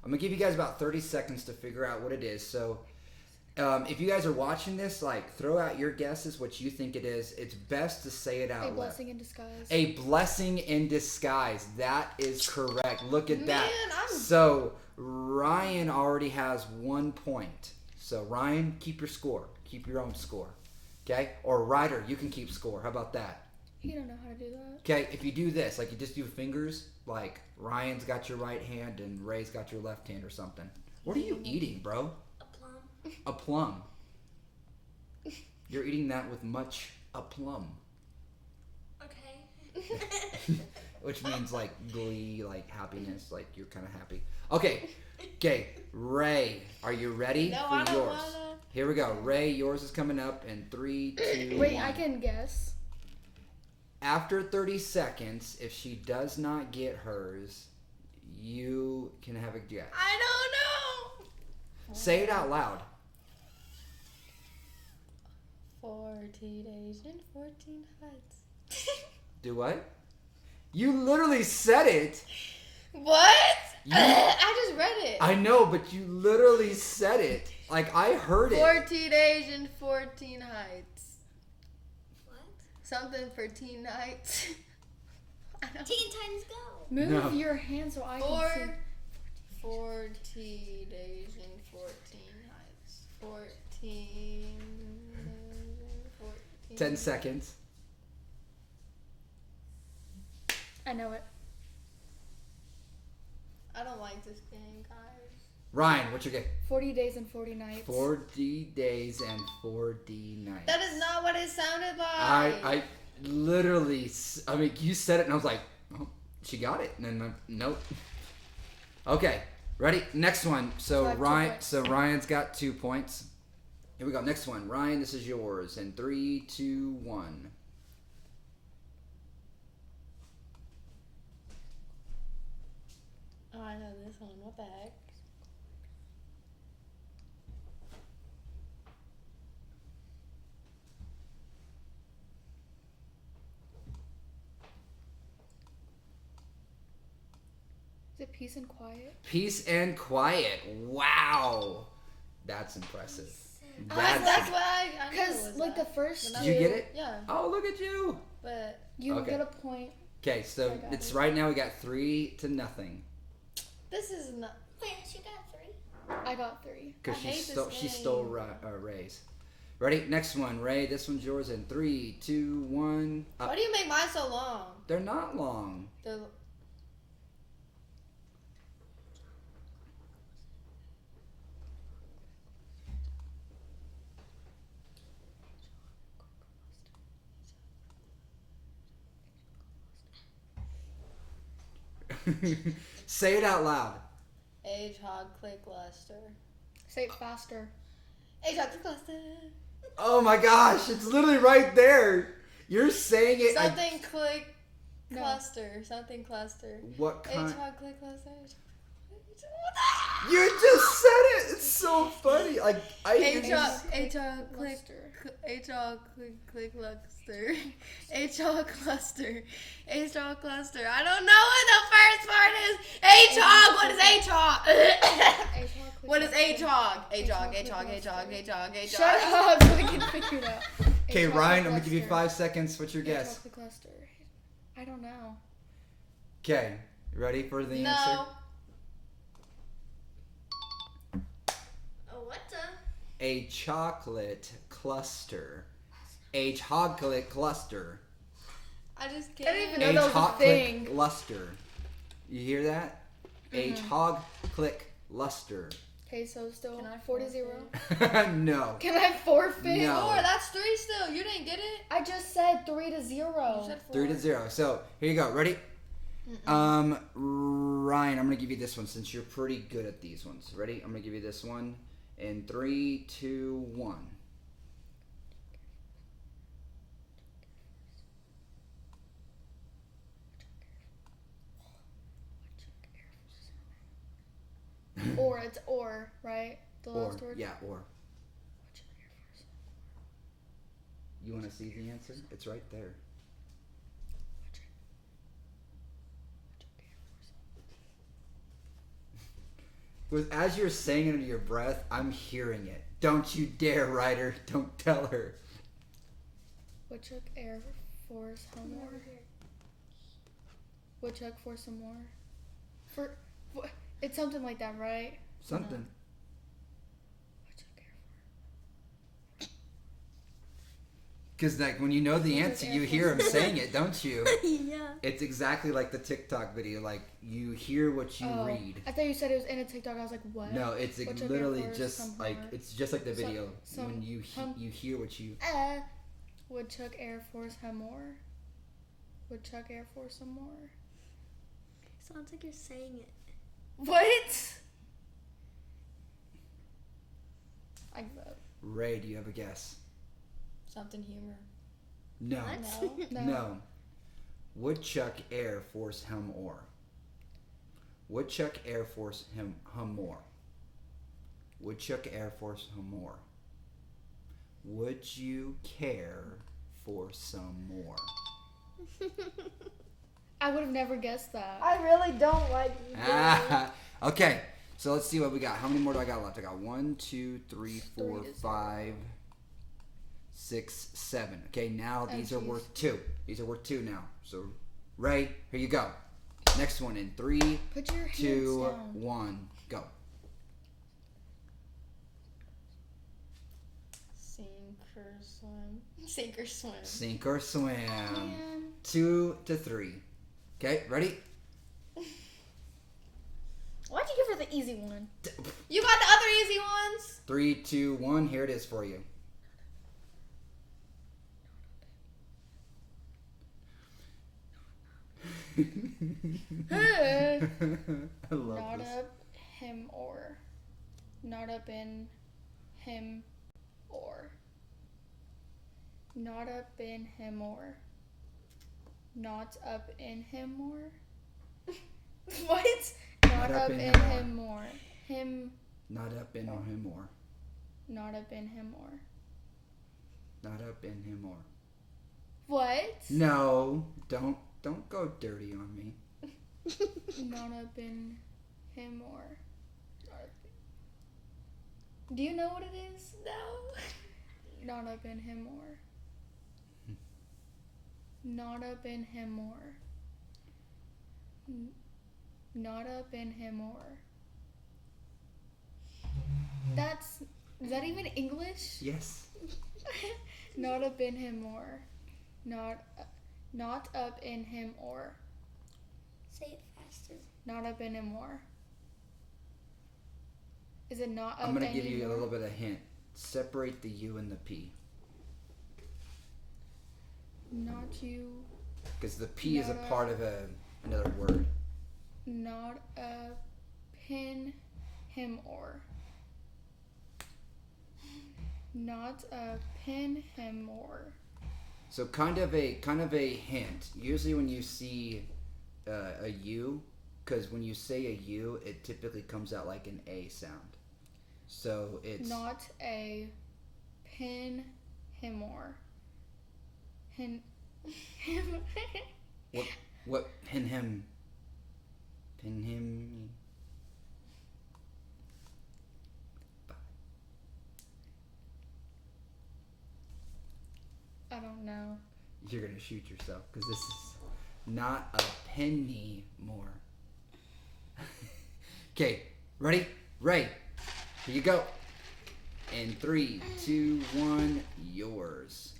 Speaker 1: I'm going to give you guys about 30 seconds to figure out what it is. So if you guys are watching this, like, throw out your guesses, what you think it is. It's best to say it out loud.
Speaker 3: A blessing in disguise.
Speaker 1: A blessing in disguise. That is correct. Look at that.
Speaker 2: I'm-
Speaker 1: So Ryan already has 1 point. So Ryan, keep your score. Keep your own score. Okay? Or Ryder, you can keep score. How about that?
Speaker 3: You don't know how to do that.
Speaker 1: Okay, if you do this, like you just do fingers, like Ryan's got your right hand and Ray's got your left hand or something. What are you eating, bro?
Speaker 4: A plum.
Speaker 1: A plum. You're eating that with much aplomb.
Speaker 4: Okay.
Speaker 1: Which means like glee, like happiness, like you're kind of happy. Okay, Ray, are you ready
Speaker 2: No,
Speaker 1: for
Speaker 2: I don't
Speaker 1: yours?
Speaker 2: wanna.
Speaker 1: Here we go. Ray, yours is coming up in 3, 2,
Speaker 3: Wait,
Speaker 1: 1.
Speaker 3: I can guess.
Speaker 1: After 30 seconds, if she does not get hers, you can have a guess.
Speaker 2: I don't know.
Speaker 1: Say it out loud.
Speaker 2: 40 days and 14 nights.
Speaker 1: Do what? You literally said it.
Speaker 2: What?
Speaker 1: You-
Speaker 2: I just read it.
Speaker 1: I know, but you literally said it. Like, I heard it.
Speaker 2: 40 days and 14 nights.
Speaker 4: What?
Speaker 2: Something for teen nights. I don't
Speaker 4: Teen Titans Go.
Speaker 3: Move
Speaker 1: No.
Speaker 3: your hand so I can see.
Speaker 2: 40 days and 14 nights. 14.
Speaker 1: 10 seconds.
Speaker 3: I know it.
Speaker 2: I don't like this game, guys.
Speaker 1: Ryan, what's your guess?
Speaker 3: 40 days and 40 nights.
Speaker 1: 40 days and 40 nights.
Speaker 2: That is not what it sounded like.
Speaker 1: I literally, I mean, you said it and I was like, oh, She got it. And nope. Okay, ready? Next one.
Speaker 3: So I have 2 points.
Speaker 1: So Ryan's got 2 points. Here we go. Next one. Ryan, this is yours. In 3, 2, 1.
Speaker 2: Oh, I know this one. What the heck?
Speaker 3: Is it peace and quiet?
Speaker 1: Peace and quiet. Wow. That's impressive.
Speaker 2: That's what I knew it
Speaker 3: Because
Speaker 2: was
Speaker 3: like
Speaker 2: that.
Speaker 3: the first
Speaker 1: Did you get it?
Speaker 2: Yeah,
Speaker 1: Oh, look at you.
Speaker 2: but
Speaker 3: you
Speaker 1: Okay.
Speaker 3: get a point.
Speaker 1: Okay, so
Speaker 3: I got
Speaker 1: it's
Speaker 3: it.
Speaker 1: right now we got 3-0.
Speaker 2: this is not.
Speaker 4: Wait, she got 3.
Speaker 3: I got 3.
Speaker 1: Because
Speaker 2: I
Speaker 1: she
Speaker 2: hate
Speaker 1: stole,
Speaker 2: this
Speaker 1: she stole Ray's. Ready? Next one. Ray, this one's yours in 3, 2, 1.
Speaker 2: Why do you make mine so long?
Speaker 1: They're not long.
Speaker 2: The
Speaker 1: Say it out loud.
Speaker 2: Hedgehog click luster.
Speaker 3: Say it faster.
Speaker 2: Hedgehog click luster.
Speaker 1: Oh my gosh, it's literally right there. You're saying it.
Speaker 2: Something click
Speaker 3: No.
Speaker 2: cluster. Something cluster.
Speaker 1: What kind?
Speaker 2: Hedgehog click cluster.
Speaker 1: You just said it. It's so funny. Like I.
Speaker 2: Hedgehog click. Hedgehog click luster. Hedgehog cluster. Hedgehog cluster. I don't know what the first part is. Hedgehog. What is hedgehog? What is hedgehog? Hedgehog. Hedgehog. Hedgehog. Hedgehog. Hedgehog.
Speaker 3: Shut up so we can figure it out.
Speaker 1: Okay,
Speaker 3: Hedgehog
Speaker 1: Ryan, I'm
Speaker 3: click
Speaker 1: gonna give you
Speaker 3: luster.
Speaker 1: 5 seconds. What's your guess?
Speaker 3: Hedgehog click luster. I don't know.
Speaker 1: Okay, ready for the answer?
Speaker 2: No.
Speaker 4: Oh, what the?
Speaker 1: A chocolate cluster. A chocolate cluster.
Speaker 2: I just
Speaker 3: I
Speaker 2: can't.
Speaker 3: didn't even
Speaker 1: A
Speaker 3: know that was a
Speaker 1: chocolate
Speaker 3: thing.
Speaker 1: luster. You hear that? A hog click luster.
Speaker 3: Okay, so still
Speaker 2: Can I
Speaker 3: 4-0.
Speaker 1: No.
Speaker 3: Can I forfeit?
Speaker 1: No.
Speaker 2: 4. That's 3 still. You didn't get it.
Speaker 3: I just said 3-0.
Speaker 2: You said 4.
Speaker 1: 3-0. So here you go. Ready? Ryan, I'm gonna give you this one since you're pretty good at these ones. Ready? I'm gonna give you this one in 3, 2, 1.
Speaker 3: Or it's or, right? The
Speaker 1: Or
Speaker 3: last word.
Speaker 1: yeah, or. You want to see the answer? It's right there. With as you're saying it under your breath, I'm hearing it. Don't you dare, Ryder. Don't tell her.
Speaker 3: Woodchuck Air Force Homework. Woodchuck for some more. For it's something like that, right?
Speaker 1: Something.
Speaker 3: Woodchuck Air
Speaker 1: Because like when you know the
Speaker 3: Woodchuck
Speaker 1: answer,
Speaker 3: Air
Speaker 1: you hear him
Speaker 3: Force.
Speaker 1: saying it, don't you?
Speaker 4: Yeah.
Speaker 1: It's exactly like the TikTok video. Like you hear what you
Speaker 3: Oh,
Speaker 1: read.
Speaker 3: I thought you said it was in a TikTok. I was like, what?
Speaker 1: No, it's
Speaker 3: Woodchuck Air
Speaker 1: literally
Speaker 3: Force,
Speaker 1: just
Speaker 3: some
Speaker 1: like
Speaker 3: homework.
Speaker 1: it's just like the
Speaker 3: Some-
Speaker 1: video
Speaker 3: some
Speaker 1: when you you hear what you.
Speaker 3: Woodchuck Air Force have more. Woodchuck Air Force some more.
Speaker 4: Sounds like you're saying it.
Speaker 3: What? I give up.
Speaker 1: Ray, do you have a guess?
Speaker 2: Something humor.
Speaker 1: No.
Speaker 4: What?
Speaker 3: No.
Speaker 1: No. Woodchuck Air Force hum or. Woodchuck Air Force hum more. Woodchuck Air Force hum more. Would you care for some more?
Speaker 3: I would have never guessed that.
Speaker 2: I really don't like you.
Speaker 1: Okay, so let's see what we got. How many more do I got left? I got 1, 2, 3, 4,
Speaker 3: 3 to
Speaker 1: 5, 6, 7. Okay, now
Speaker 3: Oh,
Speaker 1: these are
Speaker 3: geez.
Speaker 1: worth 2. These are worth 2 now. So, Ray, here you go. Next one in 3,
Speaker 3: Put your hands
Speaker 1: 2,
Speaker 3: down.
Speaker 1: 1, go.
Speaker 2: Sink or swim. Sink or swim.
Speaker 1: Sink or swim.
Speaker 3: Man.
Speaker 1: 2 to 3. Okay, ready?
Speaker 3: Why'd you give her the easy one?
Speaker 2: You got the other easy ones.
Speaker 1: 3, 2, 1. Here it is for you. I love
Speaker 3: Not
Speaker 1: this.
Speaker 3: up him or. Not up in him or. Not up in him or. Not up in him or. What? Not up in him or. Him.
Speaker 1: Not up in or him or.
Speaker 3: Not up in him or.
Speaker 1: Not up in him or.
Speaker 3: What?
Speaker 1: No, don't go dirty on me.
Speaker 3: Not up in him or. Do you know what it is?
Speaker 4: No.
Speaker 3: Not up in him or. Not up in him or. Not up in him or. Is that even English?
Speaker 1: Yes.
Speaker 3: Not up in him or. Not up in him or.
Speaker 4: Say it faster.
Speaker 3: Not up in him or. Is it not up
Speaker 1: I'm gonna give you a
Speaker 3: anymore?
Speaker 1: little bit of hint. Separate the U and the P.
Speaker 3: Not you.
Speaker 1: Because the P is a
Speaker 3: Not
Speaker 1: part of another word.
Speaker 3: Not a pin him or. Not a pin him or.
Speaker 1: So kind of a hint. Usually when you see a U, because when you say a U, it typically comes out like an A sound. So it's
Speaker 3: Not a pin him or. Him.
Speaker 1: what pin him. Pin him.
Speaker 3: I don't know.
Speaker 1: You're gonna shoot yourself because this is not a penny more. Okay, ready? Ray, here you go. In 3, 2, 1, yours.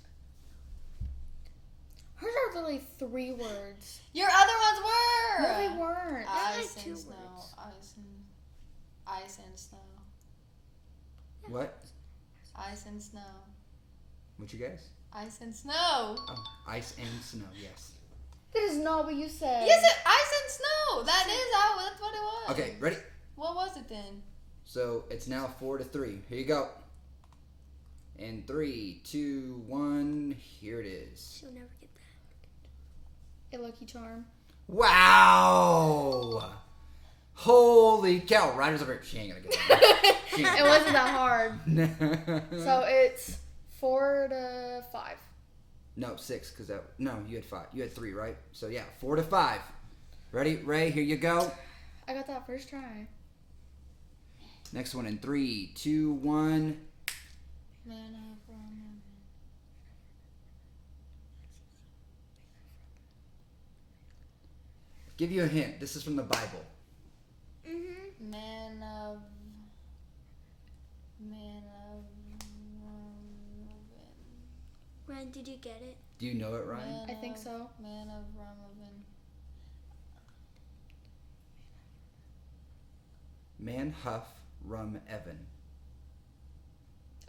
Speaker 3: Hers are literally 3 words.
Speaker 2: Your other ones were.
Speaker 3: No, they weren't.
Speaker 2: Ice
Speaker 4: like 2
Speaker 2: and snow.
Speaker 4: words.
Speaker 2: Ice and snow.
Speaker 1: What?
Speaker 2: Ice and snow.
Speaker 1: What you guys?
Speaker 2: Ice and snow.
Speaker 1: Oh, ice and snow. Yes.
Speaker 3: That is not what you said.
Speaker 2: Yes, ice and snow. That's what it was.
Speaker 1: Okay, ready?
Speaker 2: What was it then?
Speaker 1: So it's now 4-3. Here you go. In 3, 2, 1, here it is.
Speaker 4: She'll never get that.
Speaker 3: A Lucky Charm.
Speaker 1: Wow! Holy cow! Ryder's over here. She ain't gonna get it. She ain't
Speaker 3: It wasn't that hard.
Speaker 1: gonna-
Speaker 3: So it's 4 to 5.
Speaker 1: No, 6, because no, you had 5. You had 3, right? So yeah, 4 to 5. Ready, Ray? Here you go.
Speaker 3: I got that first try.
Speaker 1: Next one in 3, 2, 1.
Speaker 2: Man up from
Speaker 1: Give you a hint. This is from the Bible.
Speaker 4: Mm-hmm.
Speaker 2: Man of
Speaker 4: Ryan, did you get it?
Speaker 1: Do you know it, Ryan?
Speaker 3: I think so.
Speaker 2: Man of Ramavan.
Speaker 1: Man Huff Rum Evan.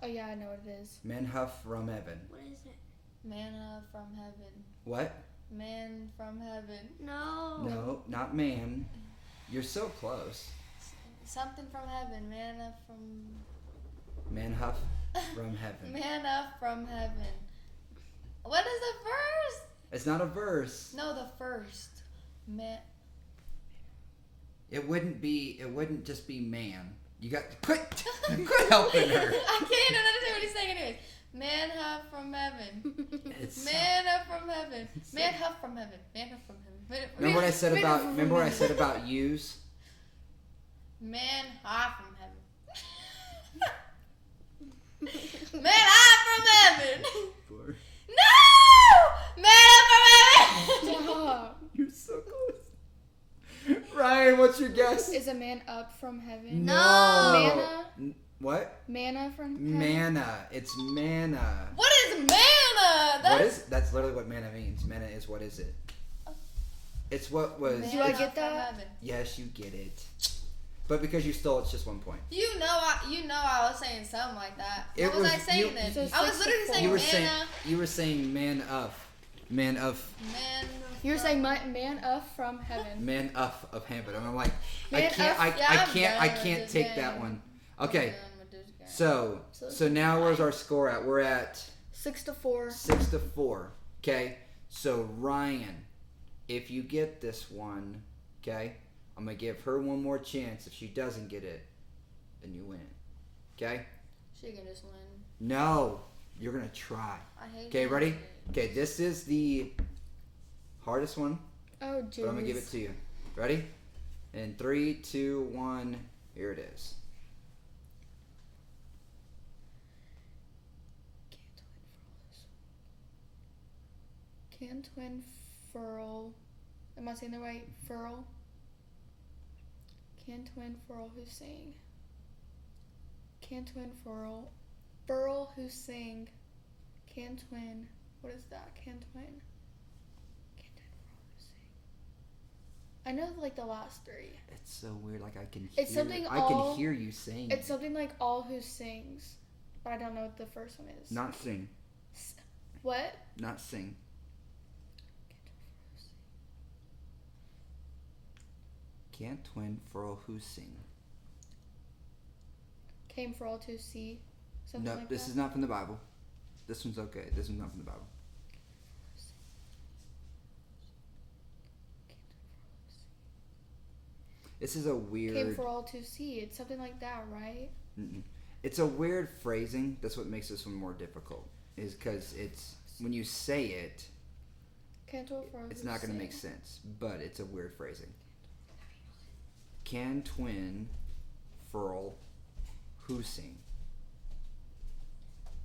Speaker 3: Oh yeah, I know what it is.
Speaker 1: Man Huff Rum Evan.
Speaker 4: What is it?
Speaker 2: Manna from heaven.
Speaker 1: What?
Speaker 2: Man from heaven.
Speaker 4: No.
Speaker 1: No, not man. You're so close.
Speaker 2: Something from heaven. Manna from.
Speaker 1: Man Huff Rum Heaven.
Speaker 2: Manna from heaven. What is the first?
Speaker 1: It's not a verse.
Speaker 2: No, the first. Man.
Speaker 1: It wouldn't just be man. You got quit helping her.
Speaker 2: I can't understand what he's saying anyways. Man huff from heaven.
Speaker 1: It's,
Speaker 2: Man up from heaven. Man huff from heaven. Man huff from heaven.
Speaker 1: remember what I said about yous?
Speaker 2: Man high from heaven. Man high from heaven. No! Man up from heaven.
Speaker 3: Stop.
Speaker 1: You're so close. Ryan, what's your guess?
Speaker 3: Is a man up from heaven?
Speaker 1: No.
Speaker 3: Manna?
Speaker 1: What?
Speaker 3: Manna from heaven?
Speaker 1: Manna. It's manna.
Speaker 2: What is manna?
Speaker 1: What is? That's literally what manna means. Manna is what is it? It's what was.
Speaker 3: Do I
Speaker 2: Manna
Speaker 3: get
Speaker 2: from
Speaker 3: that?
Speaker 2: heaven.
Speaker 1: Yes, you get it. But because you stole, it's just 1 point.
Speaker 2: You know I was saying something like that.
Speaker 1: It
Speaker 2: What was I
Speaker 1: was-
Speaker 2: saying
Speaker 1: you-
Speaker 2: then?
Speaker 3: So
Speaker 2: I was
Speaker 3: 6 to
Speaker 2: literally
Speaker 3: 4.
Speaker 2: saying
Speaker 1: You were
Speaker 2: manna.
Speaker 1: saying you were saying man up. Man of
Speaker 3: You're saying man up from heaven.
Speaker 1: man of heaven. And I'm like,
Speaker 3: Man up-
Speaker 1: I
Speaker 2: I'm
Speaker 1: can't
Speaker 2: done with
Speaker 1: take
Speaker 2: this
Speaker 1: that
Speaker 2: game.
Speaker 1: one. Okay,
Speaker 2: I'm done with this game.
Speaker 1: so now where's our score at? We're at
Speaker 3: 6-4.
Speaker 1: 6-4. Okay, so Ryan, if you get this one, okay, I'm gonna give her one more chance. If she doesn't get it, then you win. Okay?
Speaker 2: She can just win.
Speaker 1: No, you're gonna try.
Speaker 2: I hate
Speaker 1: Okay,
Speaker 2: it.
Speaker 1: ready? Okay, this is the hardest one,
Speaker 3: Oh, jeez.
Speaker 1: but I'm gonna give it to you. Ready? In 3, 2, 1, here it is.
Speaker 3: Can twin furl. Am I saying the right? Furl. Can twin furl who sing. Can twin furl. Furl who sing. Can twin. What is that? Can twin. Can twin furl who sing. I know like the last three.
Speaker 1: It's so weird. Like I can hear.
Speaker 3: It's something
Speaker 1: I
Speaker 3: all-
Speaker 1: can hear you saying.
Speaker 3: It's something like all who sings, but I don't know what the first one is.
Speaker 1: Not sing.
Speaker 3: What?
Speaker 1: Not sing. Can't twin furl who sing.
Speaker 3: Came for all to see. Something
Speaker 1: No,
Speaker 3: like
Speaker 1: this
Speaker 3: that.
Speaker 1: is not from the Bible. This one's okay. This one's not from the Bible. This is a weird.
Speaker 3: Came for all to see. It's something like that, right?
Speaker 1: It's a weird phrasing. That's what makes this one more difficult. Is because it's when you say it,
Speaker 3: Came for all
Speaker 1: it's
Speaker 3: who
Speaker 1: not going to
Speaker 3: sing.
Speaker 1: make sense. But it's a weird phrasing. Can twin furl who sing?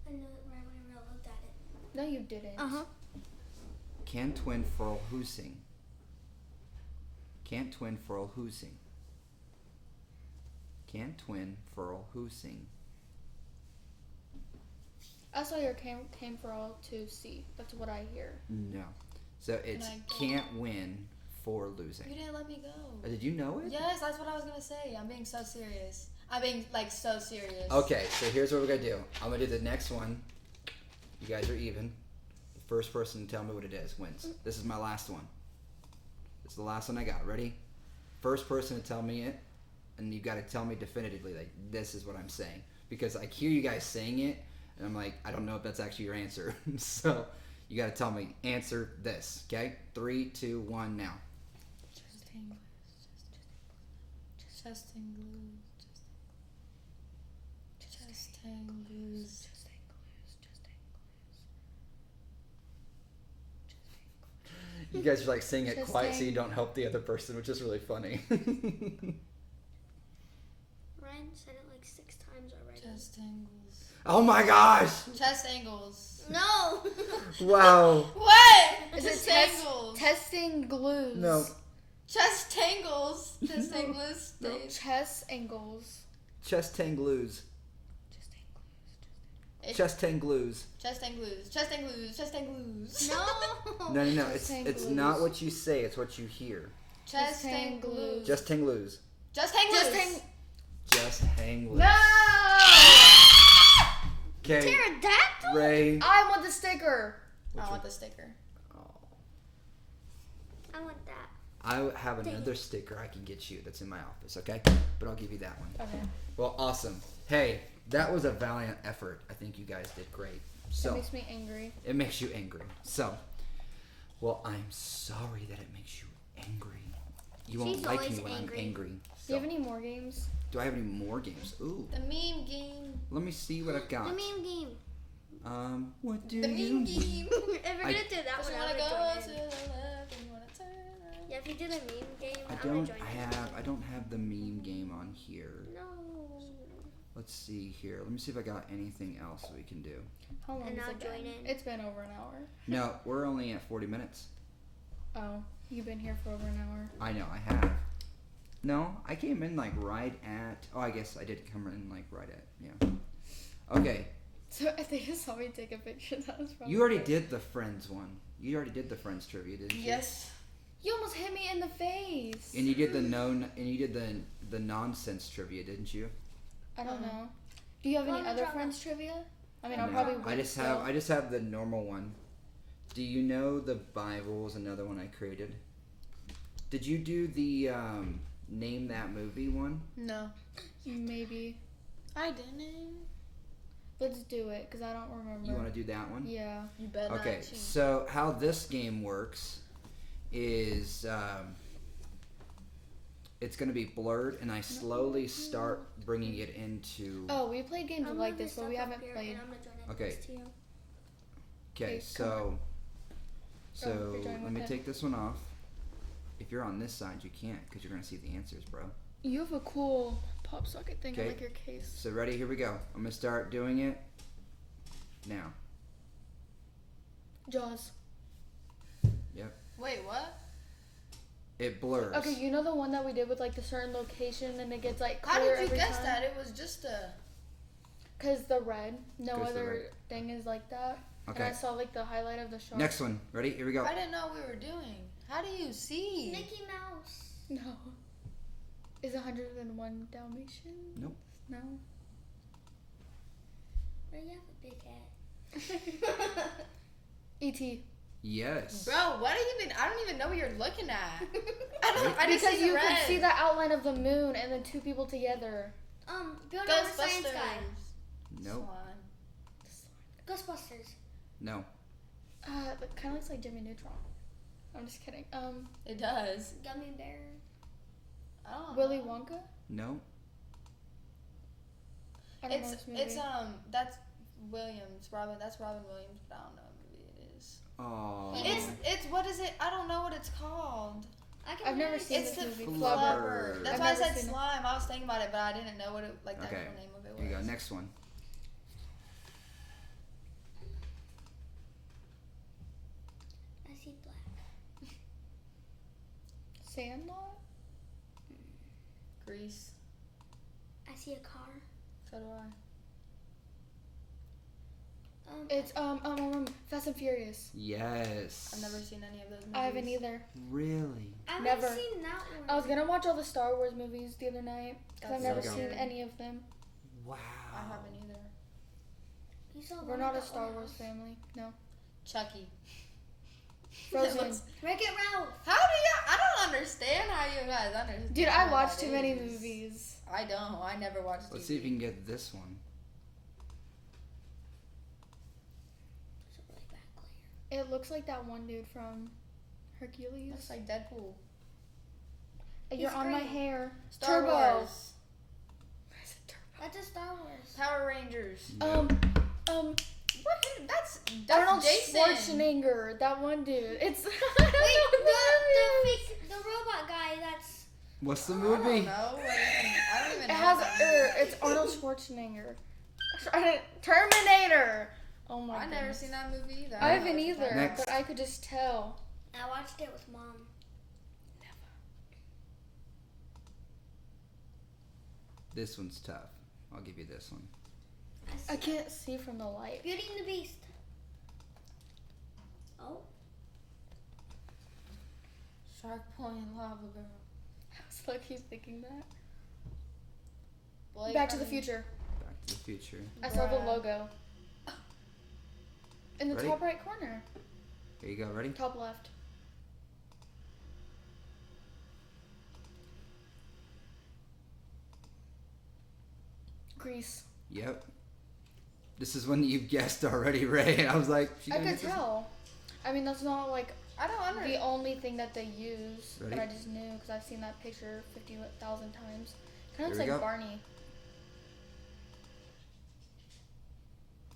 Speaker 4: I know it right when I looked at it.
Speaker 3: No, you didn't.
Speaker 4: Uh huh.
Speaker 1: Can twin furl who sing? Can't twin furl who sing? Can't twin furl who sing?
Speaker 3: I saw your came for all to see. That's what I hear.
Speaker 1: No. So it's
Speaker 2: I go?
Speaker 1: can't win for
Speaker 2: You
Speaker 1: losing.
Speaker 2: didn't let me go.
Speaker 1: Did you know it?
Speaker 2: Yes, that's what I was gonna say. I'm being so serious. I'm being like so serious.
Speaker 1: Okay, so here's what we're gonna do. I'm gonna do the next one. You guys are even. The first person to tell me what it is wins. This is my last one. This is the last one I got. Ready? First person to tell me it, and you gotta tell me definitively, like, this is what I'm saying. Because I hear you guys saying it, and I'm like, I don't know if that's actually your answer. So you gotta tell me, answer this, okay? 3, 2, 1, now.
Speaker 2: Chest tingles. Chest tingles. Chest tingles.
Speaker 1: You guys are like saying it
Speaker 3: Just
Speaker 1: quiet so
Speaker 3: saying.
Speaker 1: you don't help the other person, which is really funny.
Speaker 4: Ryan said it like 6 times already.
Speaker 2: Chest tingles.
Speaker 1: Oh my gosh!
Speaker 2: Chest angles.
Speaker 4: No.
Speaker 1: Wow.
Speaker 2: What?
Speaker 3: Is
Speaker 2: Chest
Speaker 3: it
Speaker 2: angles.
Speaker 3: testing glues?
Speaker 1: No.
Speaker 2: Chest tangles. Chest angles.
Speaker 1: No.
Speaker 3: Chest angles.
Speaker 1: Chest tang glues.
Speaker 2: It's
Speaker 1: Chest tang glues.
Speaker 2: chest angles. Chest angles. Chest angles.
Speaker 4: No.
Speaker 1: No.
Speaker 3: Chest
Speaker 1: It's
Speaker 3: tang
Speaker 1: it's
Speaker 3: glues.
Speaker 1: not what you say. It's what you hear.
Speaker 2: Chest
Speaker 3: Chest hang
Speaker 2: angles.
Speaker 1: Just tang glues.
Speaker 2: Just hang
Speaker 3: Just
Speaker 2: loose.
Speaker 3: hang.
Speaker 1: Just hang loose.
Speaker 3: No!
Speaker 1: Okay.
Speaker 4: Pterodactyl?
Speaker 1: Ray.
Speaker 3: I want the sticker.
Speaker 2: I want the sticker.
Speaker 1: Oh.
Speaker 4: I want that.
Speaker 1: I have
Speaker 4: Dang
Speaker 1: another sticker I can get you that's in my office, okay? But I'll give you that one.
Speaker 3: Okay.
Speaker 1: Well, awesome. Hey, that was a valiant effort. I think you guys did great.
Speaker 3: That
Speaker 1: So,
Speaker 3: makes me angry.
Speaker 1: it makes you angry. So, well, I'm sorry that it makes you angry. You won't
Speaker 4: She's
Speaker 1: like me
Speaker 4: always
Speaker 1: when
Speaker 4: angry.
Speaker 1: I'm angry.
Speaker 3: Do
Speaker 1: So,
Speaker 3: you have any more games?
Speaker 1: do I have any more games? Ooh.
Speaker 2: The meme game.
Speaker 1: Let me see what I've got.
Speaker 4: The meme game.
Speaker 1: What do
Speaker 2: The
Speaker 1: you
Speaker 2: meme
Speaker 1: need?
Speaker 2: game.
Speaker 4: If we're
Speaker 1: I-
Speaker 4: gonna do that
Speaker 2: Just
Speaker 4: one,
Speaker 2: wanna
Speaker 4: I'm
Speaker 2: go
Speaker 4: gonna
Speaker 2: to
Speaker 4: join
Speaker 2: the
Speaker 4: in.
Speaker 2: left and you wanna turn right.
Speaker 4: Yeah, if you do the meme game,
Speaker 1: I
Speaker 4: I'm gonna
Speaker 1: don't
Speaker 4: join
Speaker 1: I don't have the meme game on here.
Speaker 4: in. No.
Speaker 1: Let's see here. Let me see if I got anything else we can do.
Speaker 3: How long
Speaker 4: And
Speaker 3: has
Speaker 4: I'll
Speaker 3: it
Speaker 4: join
Speaker 3: been?
Speaker 4: in.
Speaker 3: It's been over an hour.
Speaker 1: No, we're only at 40 minutes.
Speaker 3: Oh, you've been here for over an hour.
Speaker 1: I know, I have. No, I came in like right at. Oh, I guess I did come in like right at. Yeah. Okay,
Speaker 3: So if they just saw me take a picture, that was probably.
Speaker 1: you already did the Friends one. You already did the Friends trivia, didn't you?
Speaker 2: Yes.
Speaker 3: You almost hit me in the face.
Speaker 1: And you did the nonsense trivia, didn't you?
Speaker 3: I don't know. Do you have any
Speaker 4: Well,
Speaker 3: other
Speaker 4: drama.
Speaker 3: Friends trivia? I mean, I'll
Speaker 1: No,
Speaker 3: probably.
Speaker 1: I
Speaker 3: win
Speaker 1: just
Speaker 3: still.
Speaker 1: have the normal one. Do you know the Bible is another one I created? Did you do the name that movie one?
Speaker 2: No,
Speaker 3: Maybe.
Speaker 2: I didn't.
Speaker 3: Let's do it, because I don't remember.
Speaker 1: You want to do that one?
Speaker 3: Yeah.
Speaker 2: You bet
Speaker 1: Okay,
Speaker 2: not. cheat.
Speaker 1: so how this game works is it's going to be blurred, and I slowly start bringing it into...
Speaker 3: Oh, we played games
Speaker 4: I'm
Speaker 3: like
Speaker 4: gonna
Speaker 3: this, but
Speaker 4: stop
Speaker 3: we
Speaker 4: up
Speaker 3: haven't
Speaker 4: here
Speaker 3: played.
Speaker 4: and I'm gonna join
Speaker 1: Okay.
Speaker 4: next to you.
Speaker 1: Okay,
Speaker 3: Okay,
Speaker 1: so
Speaker 3: you're joining
Speaker 1: let
Speaker 3: with
Speaker 1: me
Speaker 3: it.
Speaker 1: take this one off. If you're on this side, you can't, because you're going to see the answers, bro.
Speaker 3: You have a cool pop socket thing. I
Speaker 1: Okay.
Speaker 3: like your case.
Speaker 1: So ready? Here we go. I'm going to start doing it now.
Speaker 3: Jaws.
Speaker 1: Yep.
Speaker 2: Wait, what?
Speaker 1: It blurs.
Speaker 3: Okay, you know the one that we did with like the certain location and it gets like
Speaker 2: How
Speaker 3: clear
Speaker 2: did you
Speaker 3: every
Speaker 2: guess
Speaker 3: time?
Speaker 2: that? It was just a.
Speaker 3: Because the red, no
Speaker 1: 'Cause the
Speaker 3: other
Speaker 1: red.
Speaker 3: thing is like that.
Speaker 1: Okay.
Speaker 3: And I saw like the highlight of the shark.
Speaker 1: Next one. Ready? Here we go.
Speaker 2: I didn't know we were doing. How do you see?
Speaker 4: Mickey Mouse.
Speaker 3: No. Is 101 Dalmatians?
Speaker 1: Nope.
Speaker 3: No.
Speaker 4: Where you have a big head?
Speaker 3: E.T.
Speaker 1: Yes.
Speaker 2: Bro, what are you even? I don't even know what you're looking at. I just
Speaker 3: Because
Speaker 2: see the
Speaker 3: you
Speaker 2: red.
Speaker 3: can see the outline of the moon and then two people together.
Speaker 4: Build on the science
Speaker 2: Ghostbusters.
Speaker 4: guy.
Speaker 1: Nope.
Speaker 2: Slime.
Speaker 4: Ghostbusters.
Speaker 1: No.
Speaker 3: It kind of looks like Jimmy Neutron. I'm just kidding.
Speaker 2: It does.
Speaker 4: Gummy bear.
Speaker 2: I don't
Speaker 3: Willy
Speaker 2: know.
Speaker 3: Wonka?
Speaker 1: No.
Speaker 3: I don't know this movie.
Speaker 2: It's that's Williams. That's Robin Williams, but I don't know what movie it is.
Speaker 1: Oh.
Speaker 2: It's what is it? I don't know what it's called.
Speaker 3: I've never seen
Speaker 2: It's
Speaker 3: this
Speaker 2: the
Speaker 3: movie.
Speaker 1: Flubber.
Speaker 2: Flubber. That's
Speaker 3: I've
Speaker 2: why I
Speaker 3: never
Speaker 2: said
Speaker 3: seen it.
Speaker 2: slime. I was thinking about it, but I didn't know what it like the
Speaker 1: Okay.
Speaker 2: actual name of it was.
Speaker 1: Here you go. Next one.
Speaker 4: I see black.
Speaker 3: Sandlot?
Speaker 2: Grease.
Speaker 4: I see a car.
Speaker 2: So do I.
Speaker 3: It's Fast and Furious.
Speaker 1: Yes.
Speaker 2: I've never seen any of those movies.
Speaker 3: I haven't either.
Speaker 1: Really?
Speaker 4: I
Speaker 3: Never.
Speaker 4: haven't seen that one.
Speaker 3: I was gonna watch all the Star Wars movies the other night because I've
Speaker 2: That's
Speaker 3: never
Speaker 1: so
Speaker 3: seen
Speaker 2: good.
Speaker 3: any of them.
Speaker 1: Wow.
Speaker 2: I haven't either.
Speaker 4: You saw
Speaker 3: We're
Speaker 4: one
Speaker 3: not
Speaker 4: at
Speaker 3: a
Speaker 4: the
Speaker 3: Star
Speaker 4: old
Speaker 3: Wars
Speaker 4: house.
Speaker 3: family. No.
Speaker 2: Chucky.
Speaker 3: Frozen.
Speaker 4: Wreck-It Ralph.
Speaker 2: How do you? I don't understand how you guys understand.
Speaker 3: Dude, I
Speaker 2: what
Speaker 3: watch
Speaker 2: that
Speaker 3: too many
Speaker 2: is.
Speaker 3: movies.
Speaker 2: I don't. I never watched.
Speaker 1: Let's
Speaker 2: TV.
Speaker 1: see if you can get this one.
Speaker 4: It's a really bad glare.
Speaker 3: It looks like that one dude from Hercules.
Speaker 2: Looks like Deadpool.
Speaker 3: You're
Speaker 4: He's
Speaker 3: on my
Speaker 4: green.
Speaker 3: hair.
Speaker 2: Star
Speaker 3: Turbo.
Speaker 2: Wars.
Speaker 3: Is it Turbo?
Speaker 4: That's a Star Wars.
Speaker 2: Power Rangers.
Speaker 1: Nope.
Speaker 2: What? That's
Speaker 3: Arnold
Speaker 2: Jason.
Speaker 3: Schwarzenegger. That one dude. It's. I don't
Speaker 4: Wait,
Speaker 3: know who that is.
Speaker 4: the robot guy. That's
Speaker 1: What's the
Speaker 2: I
Speaker 1: movie?
Speaker 2: don't know. I don't even
Speaker 3: It
Speaker 2: know.
Speaker 3: has.
Speaker 2: that movie.
Speaker 3: It's Arnold Schwarzenegger. Terminator. Oh my.
Speaker 2: I never
Speaker 3: goodness.
Speaker 2: seen that movie either.
Speaker 3: I
Speaker 2: don't know
Speaker 3: haven't
Speaker 2: what you're
Speaker 3: either,
Speaker 2: talking
Speaker 1: Next.
Speaker 3: but I could just tell.
Speaker 4: I watched it with mom.
Speaker 1: This one's tough. I'll give you this one.
Speaker 3: I can't see from the light.
Speaker 4: Beauty and the Beast. Oh,
Speaker 2: Shark Boy and Lava Girl.
Speaker 3: I was lucky thinking that.
Speaker 2: Blade
Speaker 3: Back to the
Speaker 2: Runner.
Speaker 3: Future.
Speaker 1: Back to the Future.
Speaker 3: I saw the
Speaker 2: Bruh.
Speaker 3: logo. In the
Speaker 1: Ready?
Speaker 3: top right corner.
Speaker 1: Here you go. Ready?
Speaker 3: Top left. Grease.
Speaker 1: Yep. This is one that you've guessed already, Ray. I was like, she
Speaker 3: I
Speaker 1: gonna
Speaker 3: could
Speaker 1: get this one?
Speaker 3: tell. I mean, that's not like
Speaker 2: I don't
Speaker 3: the
Speaker 2: understand.
Speaker 3: only thing that they use,
Speaker 1: Ready?
Speaker 3: but I just knew because I've seen that picture 50,000 times. Kind
Speaker 1: Here
Speaker 3: of looks
Speaker 1: we
Speaker 3: like
Speaker 1: go.
Speaker 3: Barney.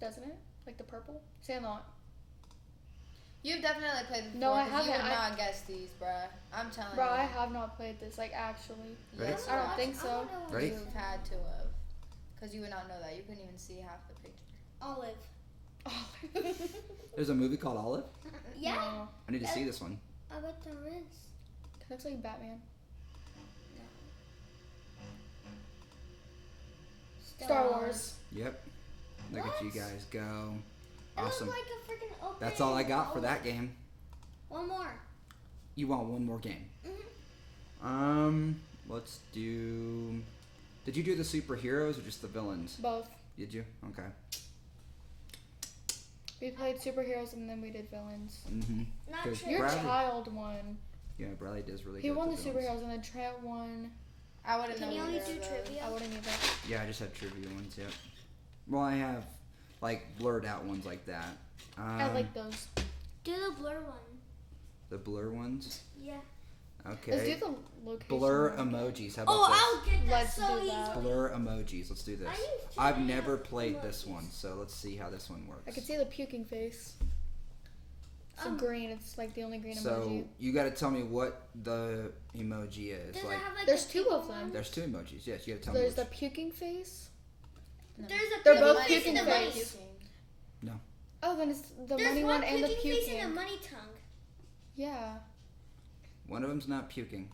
Speaker 3: Doesn't it? Like the purple? Sandlot.
Speaker 2: You've definitely played this
Speaker 3: No,
Speaker 2: before.
Speaker 3: I
Speaker 2: 'cause You would
Speaker 3: haven't.
Speaker 2: not guess these, bruh. I'm telling
Speaker 3: Bro,
Speaker 2: you.
Speaker 3: I have not played this, like, actually.
Speaker 1: Ready?
Speaker 2: Yes,
Speaker 3: I don't
Speaker 2: you
Speaker 3: think
Speaker 2: have.
Speaker 3: so.
Speaker 1: Ready?
Speaker 2: You've had to have. Because you would not know that. You couldn't even see half the picture.
Speaker 4: Olive.
Speaker 1: There's a movie called Olive.
Speaker 4: Yeah.
Speaker 3: No.
Speaker 1: I need to see this one.
Speaker 4: I bet there is.
Speaker 3: It looks like Batman. Star Wars.
Speaker 1: Yep. Look at you
Speaker 4: What?
Speaker 1: guys go.
Speaker 4: It
Speaker 1: Awesome.
Speaker 4: looked like a freaking open.
Speaker 1: That's all I got for that game.
Speaker 4: One more.
Speaker 1: You want one more game?
Speaker 4: Mhm.
Speaker 1: Let's do. Did you do the superheroes or just the villains?
Speaker 3: Both.
Speaker 1: Did you? Okay.
Speaker 3: We played superheroes and then we did villains.
Speaker 1: Mm-hmm.
Speaker 4: Not
Speaker 1: Because
Speaker 4: true.
Speaker 3: Your
Speaker 1: Bradley-
Speaker 3: child won.
Speaker 1: Yeah, Bradley does really
Speaker 3: He
Speaker 1: good.
Speaker 3: won the
Speaker 1: with villains.
Speaker 3: superheroes and then Trent won.
Speaker 2: I wouldn't know
Speaker 4: Can you only
Speaker 2: either
Speaker 4: do
Speaker 2: of those.
Speaker 4: trivia?
Speaker 3: I wouldn't either.
Speaker 1: Yeah, I just have trivia ones, yep. Well, I have, like, blurred out ones like that.
Speaker 3: I like those.
Speaker 4: Do the blur one.
Speaker 1: The blur ones?
Speaker 4: Yeah.
Speaker 3: Let's
Speaker 1: Okay.
Speaker 3: do the location.
Speaker 1: Blur
Speaker 3: one.
Speaker 1: emojis. How about
Speaker 4: Oh,
Speaker 1: this?
Speaker 4: I'll get that
Speaker 3: Let's
Speaker 4: so
Speaker 3: do that.
Speaker 4: easily.
Speaker 1: Blur emojis. Let's do this.
Speaker 4: I used to
Speaker 1: I've
Speaker 4: have
Speaker 1: never played this
Speaker 4: emojis.
Speaker 1: one, so let's see how this one works.
Speaker 3: I can see the puking face. It's green. It's like the only green
Speaker 1: So
Speaker 3: emoji.
Speaker 1: you got to tell me what the emoji is.
Speaker 4: Does
Speaker 1: Like,
Speaker 4: it have like
Speaker 3: There's
Speaker 4: the
Speaker 3: two
Speaker 4: pink
Speaker 3: of them.
Speaker 4: one?
Speaker 1: there's two emojis. Yes, you got to tell me.
Speaker 3: There's
Speaker 1: Which.
Speaker 3: the puking face.
Speaker 2: No.
Speaker 4: There's a
Speaker 3: They're
Speaker 4: puking
Speaker 3: both
Speaker 4: face
Speaker 3: puking
Speaker 4: and a money.
Speaker 3: face.
Speaker 1: No.
Speaker 3: Oh, then it's the
Speaker 4: There's
Speaker 3: money
Speaker 4: one
Speaker 3: one and the
Speaker 4: puking face and a
Speaker 3: puking.
Speaker 4: money tongue.
Speaker 3: Yeah.
Speaker 1: One of them's not puking.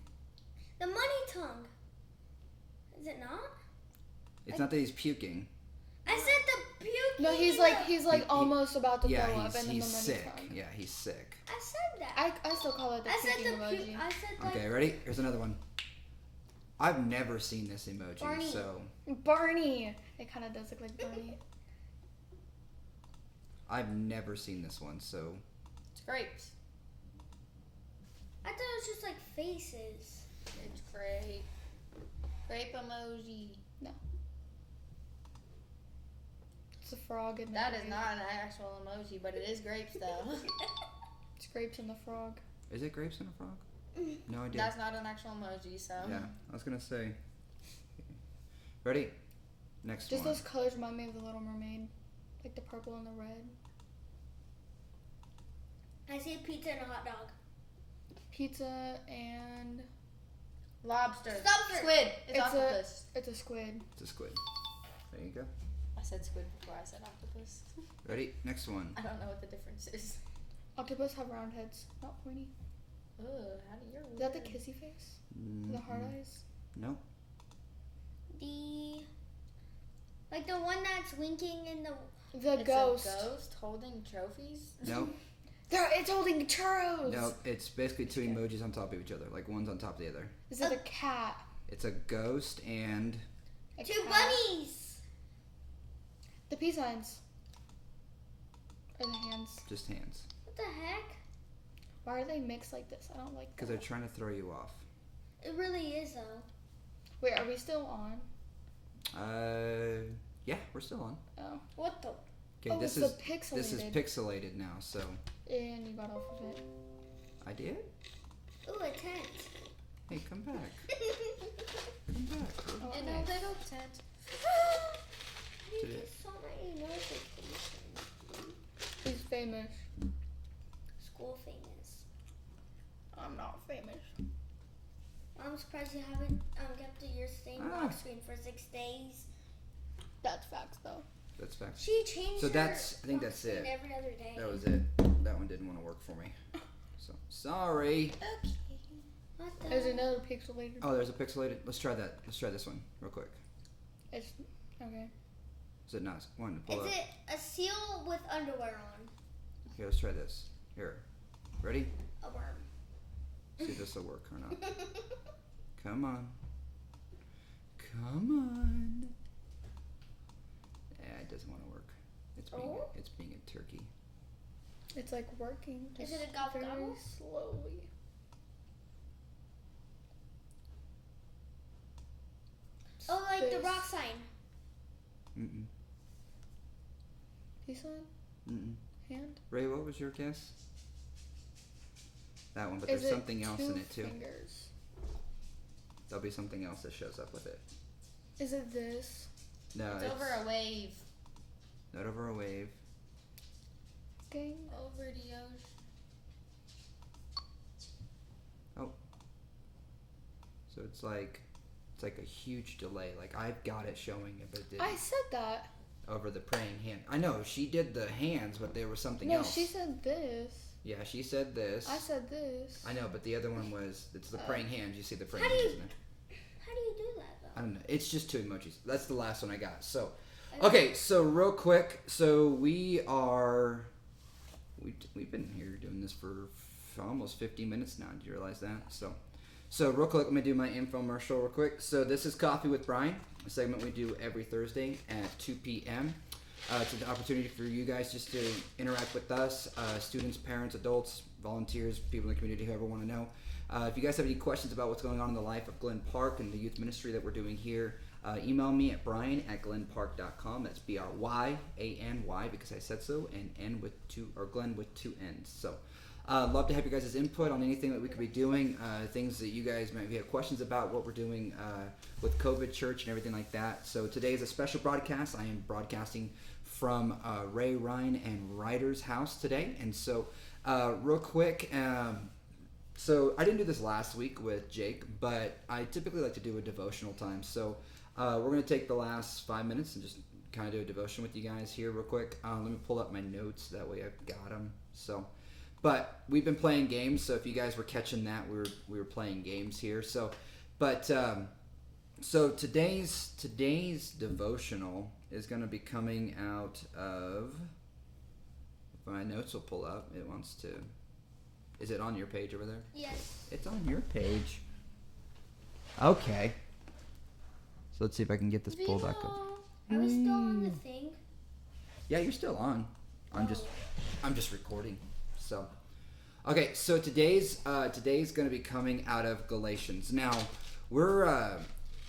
Speaker 4: The money tongue. Is it not?
Speaker 1: It's not that he's puking.
Speaker 4: I said the puking.
Speaker 3: No, he's
Speaker 4: and
Speaker 3: like
Speaker 4: the-
Speaker 3: He almost about to
Speaker 1: Yeah,
Speaker 3: throw up, and then
Speaker 1: he's
Speaker 3: the money
Speaker 1: sick.
Speaker 3: tongue.
Speaker 1: Yeah, he's sick.
Speaker 4: I said that.
Speaker 3: I still call it the
Speaker 4: I said
Speaker 3: puking
Speaker 4: the
Speaker 3: emoji.
Speaker 4: I said like.
Speaker 1: Okay, ready? Here's another one. I've never seen this emoji,
Speaker 4: Barney.
Speaker 1: so
Speaker 3: Barney. It kind of does look like Barney.
Speaker 1: I've never seen this one, so
Speaker 2: It's grapes.
Speaker 4: I thought it was just like faces.
Speaker 2: It's grape. Grape emoji.
Speaker 3: It's a frog in the
Speaker 2: That is
Speaker 3: grape.
Speaker 2: not an actual emoji, but it is grapes though.
Speaker 3: It's grapes and the frog.
Speaker 1: is it grapes and a frog? No idea.
Speaker 2: That's not an actual emoji, so.
Speaker 1: Yeah, I was gonna say. Ready? Next
Speaker 3: Just
Speaker 1: one.
Speaker 3: those colors remind me of the Little Mermaid, like the purple and the red.
Speaker 4: I see a pizza and a hot dog.
Speaker 3: Pizza and
Speaker 2: Lobster.
Speaker 4: Stop it.
Speaker 2: Squid. It's
Speaker 3: It's a-
Speaker 2: octopus.
Speaker 3: it's a squid.
Speaker 1: It's a squid. There you go.
Speaker 2: I said squid before I said octopus.
Speaker 1: Ready? Next one.
Speaker 2: I don't know what the difference is.
Speaker 3: Octopus have round heads, not pointy.
Speaker 2: Ugh, how do you?
Speaker 3: Is that the kissy face? The hard eyes?
Speaker 1: No.
Speaker 4: The like the one that's winking in the.
Speaker 3: The
Speaker 2: It's
Speaker 3: ghost.
Speaker 2: a ghost holding trophies.
Speaker 1: No.
Speaker 3: It's holding churros.
Speaker 1: No. It's basically two emojis on top of each other, like one's on top of the other.
Speaker 3: Is it a cat?
Speaker 1: It's a ghost and
Speaker 3: A
Speaker 4: Two
Speaker 3: cat?
Speaker 4: bunnies.
Speaker 3: The peace signs. Or the hands.
Speaker 1: just hands.
Speaker 4: What the heck?
Speaker 3: Why are they mixed like this? I don't like
Speaker 1: Because
Speaker 3: that.
Speaker 1: they're trying to throw you off.
Speaker 4: It really is though.
Speaker 3: Wait, are we still on?
Speaker 1: Yeah, we're still on.
Speaker 3: Oh.
Speaker 4: What the?
Speaker 1: Okay,
Speaker 3: Oh,
Speaker 1: this
Speaker 3: it's
Speaker 1: is
Speaker 3: the pixelated.
Speaker 1: this is pixelated now, so
Speaker 3: And you got off of it.
Speaker 1: I did.
Speaker 4: Ooh, a tent.
Speaker 1: Hey, come back. Come back. bro.
Speaker 3: Oh,
Speaker 2: In
Speaker 3: nice.
Speaker 2: a little tent.
Speaker 4: I
Speaker 1: Today.
Speaker 4: just saw my notification.
Speaker 3: He's famous.
Speaker 4: School famous.
Speaker 3: I'm not famous.
Speaker 4: I'm surprised you haven't kept your same
Speaker 1: Ah.
Speaker 4: lock screen for 6 days.
Speaker 3: That's facts, though.
Speaker 1: That's facts.
Speaker 4: She changed.
Speaker 1: So
Speaker 4: her
Speaker 1: that's- I think
Speaker 4: lock
Speaker 1: that's
Speaker 4: screen
Speaker 1: it.
Speaker 4: Every other day.
Speaker 1: That was it. That one didn't want to work for me. So sorry.
Speaker 2: Okay.
Speaker 4: What the?
Speaker 3: There's another pixelated.
Speaker 1: Oh, there's a pixelated. Let's try that. Let's try this one real quick.
Speaker 3: It's okay.
Speaker 1: Is it not? One, pull
Speaker 4: Is
Speaker 1: up.
Speaker 4: it a seal with underwear on?
Speaker 1: Here, let's try this. Here. Ready?
Speaker 4: A worm.
Speaker 1: See if this will work or not. Come on. Come on. Yeah, it doesn't want to work. It's being a turkey.
Speaker 3: It's like working.
Speaker 4: Is
Speaker 3: Just
Speaker 4: it a gobble
Speaker 3: very
Speaker 4: gobble?
Speaker 3: slowly.
Speaker 4: Oh, like the
Speaker 3: This.
Speaker 4: rock sign.
Speaker 1: Mm-mm.
Speaker 3: Peace sign?
Speaker 1: Mm-mm.
Speaker 3: Hand?
Speaker 1: Ray, what was your guess? That one, but
Speaker 3: Is
Speaker 1: there's
Speaker 3: it
Speaker 1: something else
Speaker 3: two
Speaker 1: in it too.
Speaker 3: Fingers?
Speaker 1: There'll be something else that shows up with it.
Speaker 3: Is it this?
Speaker 1: No,
Speaker 2: It's over a wave.
Speaker 1: not over a wave.
Speaker 3: Gang?
Speaker 2: Over the ocean.
Speaker 1: So it's like a huge delay. Like I've got it showing it, but it didn't.
Speaker 3: I said that.
Speaker 1: Over the praying hand. I know she did the hands, but there was something
Speaker 3: No,
Speaker 1: else.
Speaker 3: she said this.
Speaker 1: Yeah, she said this.
Speaker 3: I said this.
Speaker 1: I know, but the other one was it's the praying hands. You see the praying
Speaker 4: How do
Speaker 1: hands
Speaker 4: you-
Speaker 1: in it.
Speaker 4: How do you do that though?
Speaker 1: I don't know. It's just two emojis. That's the last one I got. So, okay. So real quick. So we've been here doing this for almost 50 minutes now. Did you realize that? So real quick, let me do my infomercial real quick. So this is Coffee with Bryan, a segment we do every Thursday at 2 p.m. It's an opportunity for you guys just to interact with us, students, parents, adults, volunteers, people in the community, whoever want to know. If you guys have any questions about what's going on in the life of Glen Park and the youth ministry that we're doing here, email me at Bryan@glenpark.com. That's BRYANY because I said so, and Glen with two N's. So, love to have you guys' input on anything that we could be doing, things that you guys might have questions about, what we're doing with COVID Church and everything like that. So today is a special broadcast. I am broadcasting from Ray, Ryan, and Ryder's house today. And so, real quick, so I didn't do this last week with Jake, but I typically like to do a devotional time. So we're going to take the last 5 minutes and just kind of do a devotion with you guys here real quick. Let me pull up my notes. That way I've got them. So, but we've been playing games. So if you guys were catching that, we were playing games here. So, but so today's devotional is going to be coming out of, if my notes will pull up. It wants to. Is it on your page over there?
Speaker 4: Yes.
Speaker 1: It's on your page. Okay. So let's see if I can get this pulled back up.
Speaker 4: Are we still on the thing?
Speaker 1: Yeah, you're still on. I'm just recording. So, okay. So today's going to be coming out of Galatians. Now, we're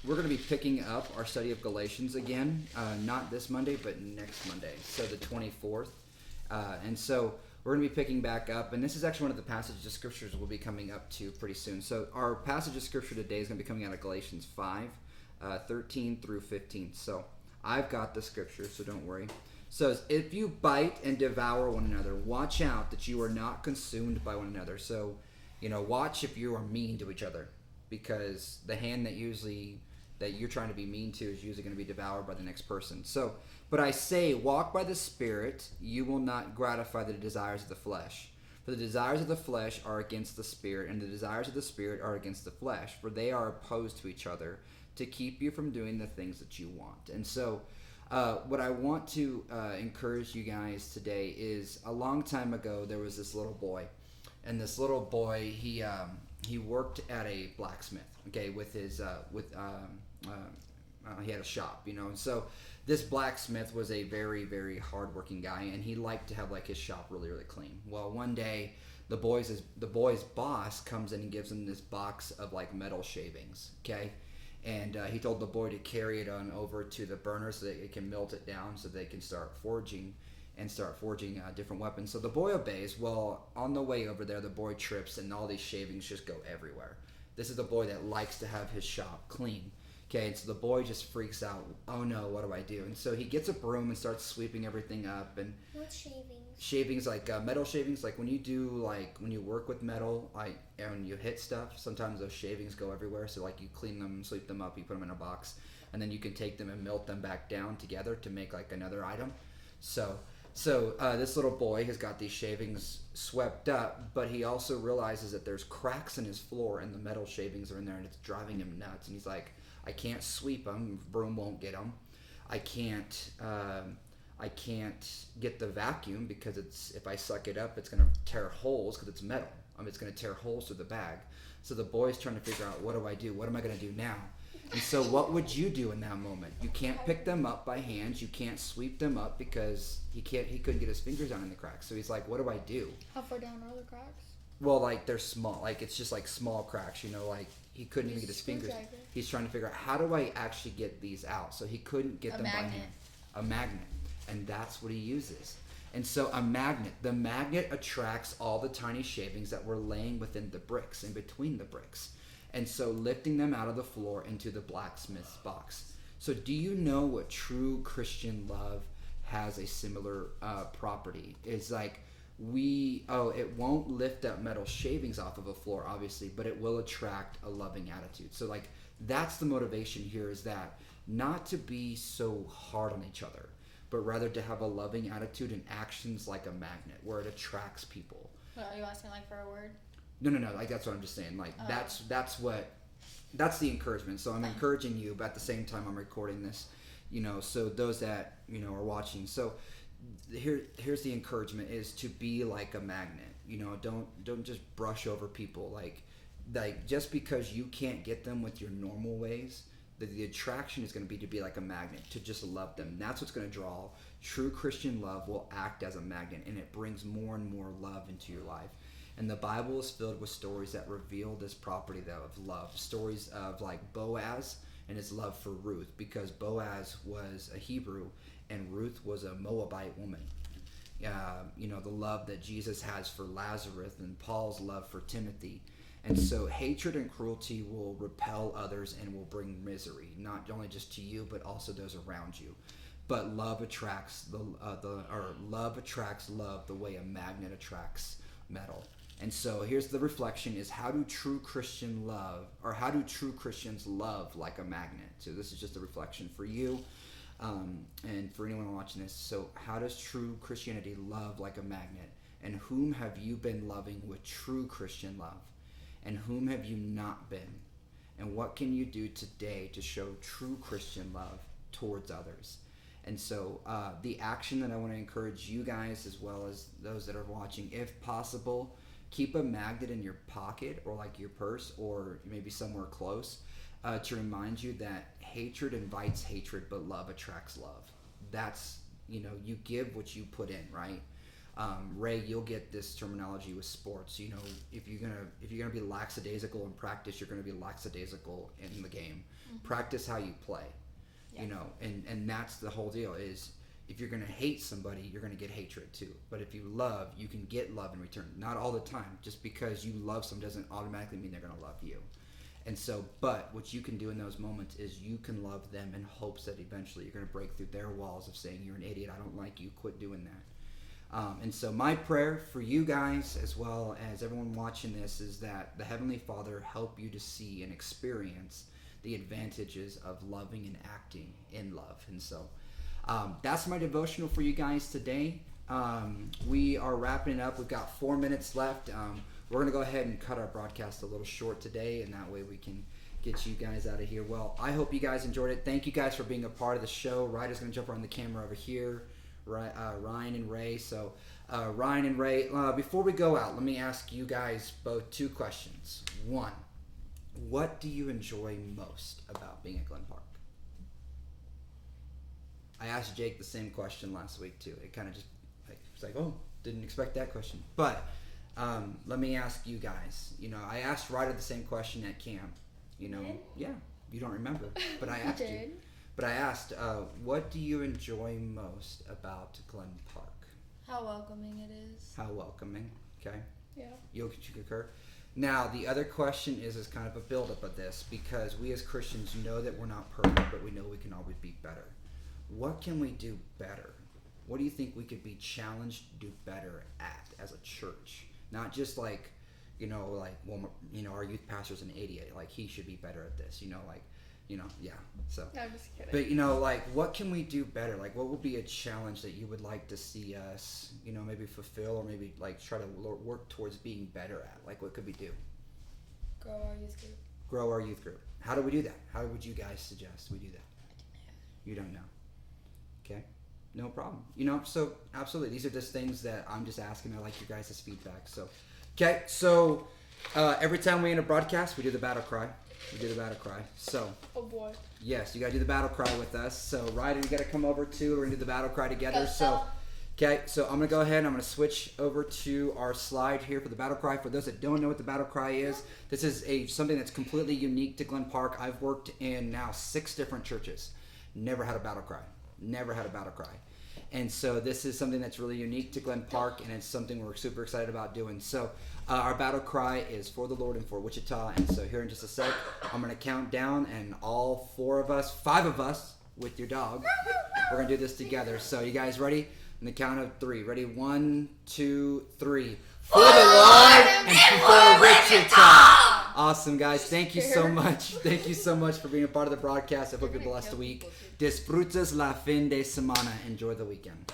Speaker 1: going to be picking up our study of Galatians again, not this Monday, but next Monday. So the 24th, and so we're going to be picking back up. And this is actually one of the passages of scriptures we'll be coming up to pretty soon. So our passage of scripture today is going to be coming out of Galatians 5, 13 through 15. So I've got the scripture, so don't worry. So if you bite and devour one another, watch out that you are not consumed by one another. So, watch if you are mean to each other, because the hand that you're trying to be mean to is usually going to be devoured by the next person. So, but I say, walk by the Spirit, you will not gratify the desires of the flesh. For the desires of the flesh are against the Spirit, and the desires of the Spirit are against the flesh, for they are opposed to each other, to keep you from doing the things that you want. And so, what I want to encourage you guys today is, a long time ago there was this little boy, and this little boy he worked at a blacksmith. Okay, with his he had a shop, and so this blacksmith was a very, very hardworking guy, and he liked to have like his shop really, really clean. Well, one day the boy's boss comes in and gives him this box of like metal shavings. Okay. And he told the boy to carry it on over to the burner so that it can melt it down so they can start forging different weapons. So the boy obeys. Well, on the way over there, the boy trips and all these shavings just go everywhere. This is the boy that likes to have his shop clean. Okay, and so the boy just freaks out. Oh no, what do I do? And so he gets a broom and starts sweeping everything up. And
Speaker 4: What shavings?
Speaker 1: Shavings, like metal shavings, like when you work with metal, and you hit stuff, sometimes those shavings go everywhere. So like you clean them, sweep them up, you put them in a box, and then you can take them and melt them back down together to make like another item. So this little boy has got these shavings swept up, but he also realizes that there's cracks in his floor and the metal shavings are in there, and it's driving him nuts. And he's like, I can't sweep them, broom won't get them. I can't get the vacuum because if I suck it up, it's going to tear holes because it's metal. It's going to tear holes through the bag. So the boy's trying to figure out, what do I do? What am I going to do now? And so what would you do in that moment? You can't pick them up by hands. You can't sweep them up because he couldn't get his fingers down in the cracks. So he's like, what do I do?
Speaker 3: How far down are the cracks?
Speaker 1: Well, like they're small. Like it's just like small cracks, like he couldn't even get his fingers. He's trying to figure out, how do I actually get these out? So he couldn't get them by hand. A magnet. And that's what he uses. And so the magnet attracts all the tiny shavings that were laying within the bricks, in between the bricks. And so lifting them out of the floor into the blacksmith's box. So do you know what true Christian love has a similar property? It's like it won't lift up metal shavings off of a floor, obviously, but it will attract a loving attitude. So like that's the motivation here, is that not to be so hard on each other, but rather to have a loving attitude and actions like a magnet, where it attracts people.
Speaker 2: What, are you asking like for a word?
Speaker 1: No. Like that's what I'm just saying. Like that's the encouragement. So I'm encouraging you, but at the same time I'm recording this, so those that are watching. So here's the encouragement, is to be like a magnet. Don't just brush over people. Like just because you can't get them with your normal ways The attraction is going to be like a magnet, to just love them. That's what's going to draw. True Christian love will act as a magnet, and it brings more and more love into your life. And the Bible is filled with stories that reveal this property though of love. Stories of like Boaz and his love for Ruth, because Boaz was a Hebrew and Ruth was a Moabite woman. The love that Jesus has for Lazarus and Paul's love for Timothy. And so hatred and cruelty will repel others and will bring misery, not only just to you, but also those around you. But love attracts love attracts love the way a magnet attracts metal. And so here's the reflection: is how do true Christians love like a magnet? So this is just a reflection for you, and for anyone watching this. So how does true Christianity love like a magnet? And whom have you been loving with true Christian love? And whom have you not been? And what can you do today to show true Christian love towards others? And so the action that I want to encourage you guys, as well as those that are watching, if possible, keep a magnet in your pocket or like your purse or maybe somewhere close to remind you that hatred invites hatred, but love attracts love. That's, you give what you put in, right? Ray, you'll get this terminology with sports. If you're gonna be lackadaisical in practice, you're gonna be lackadaisical in the game. Mm-hmm. Practice how you play. Yeah. And that's the whole deal. Is if you're gonna hate somebody, you're gonna get hatred too. But if you love, you can get love in return. Not all the time. Just because you love someone doesn't automatically mean they're gonna love you. And so, but what you can do in those moments is you can love them in hopes that eventually you're gonna break through their walls of saying, you're an idiot, I don't like you, quit doing that. And so my prayer for you guys, as well as everyone watching this, is that the Heavenly Father help you to see and experience the advantages of loving and acting in love. And so that's my devotional for you guys today. We are wrapping it up. We've got 4 minutes left. We're going to go ahead and cut our broadcast a little short today, and that way we can get you guys out of here. Well, I hope you guys enjoyed it. Thank you guys for being a part of the show. Ryder's going to jump around the camera over here. Ryan and Ray. So Ryan and Ray, before we go out, let me ask you guys both 2 questions. 1, what do you enjoy most about being at Glen Park? I asked Jake the same question last week too. It kind of just was like, oh, didn't expect that question. But let me ask you guys. I asked Ryder the same question at camp. Yeah, you don't remember, but I asked you. But I asked, what do you enjoy most about Glen Park?
Speaker 2: How welcoming it is.
Speaker 1: How welcoming, okay?
Speaker 3: Yeah.
Speaker 1: You concur? Now, the other question is kind of a buildup of this, because we as Christians know that we're not perfect, but we know we can always be better. What can we do better? What do you think we could be challenged to do better at as a church? Not just our youth pastor's an idiot, like he should be better at this, yeah. So,
Speaker 3: I'm just kidding.
Speaker 1: But what can we do better? Like, what would be a challenge that you would like to see us, maybe fulfill, or maybe try to work towards being better at? Like, what could we do?
Speaker 2: Grow our youth group.
Speaker 1: Grow our youth group. How do we do that? How would you guys suggest we do that? You don't know. Okay, no problem. So absolutely, these are just things that I'm just asking. I like your guys' feedback. So, okay, so every time we end a broadcast, we do the battle cry. So,
Speaker 3: oh boy.
Speaker 1: Yes, you gotta do the battle cry with us. So, Ryder, you gotta come over too. We're gonna do the battle cry together. So, okay, so I'm gonna go ahead and I'm gonna switch over to our slide here for the battle cry. For those that don't know what the battle cry is, this is something that's completely unique to Glen Park. I've worked in now 6 different churches. Never had a battle cry. And so this is something that's really unique to Glen Park, and it's something we're super excited about doing. So our battle cry is for the Lord and for Wichita. And so here in just a sec, I'm going to count down, and all 5 of us with your dog, we're going to do this together. So you guys ready? On the count of 3. Ready? 1, 2, 3. For the Lord and for Wichita! Awesome, guys. Thank you so much. Thank you so much for being a part of the broadcast. I hope you're blessed a week. Disfrutas la fin de semana. Enjoy the weekend.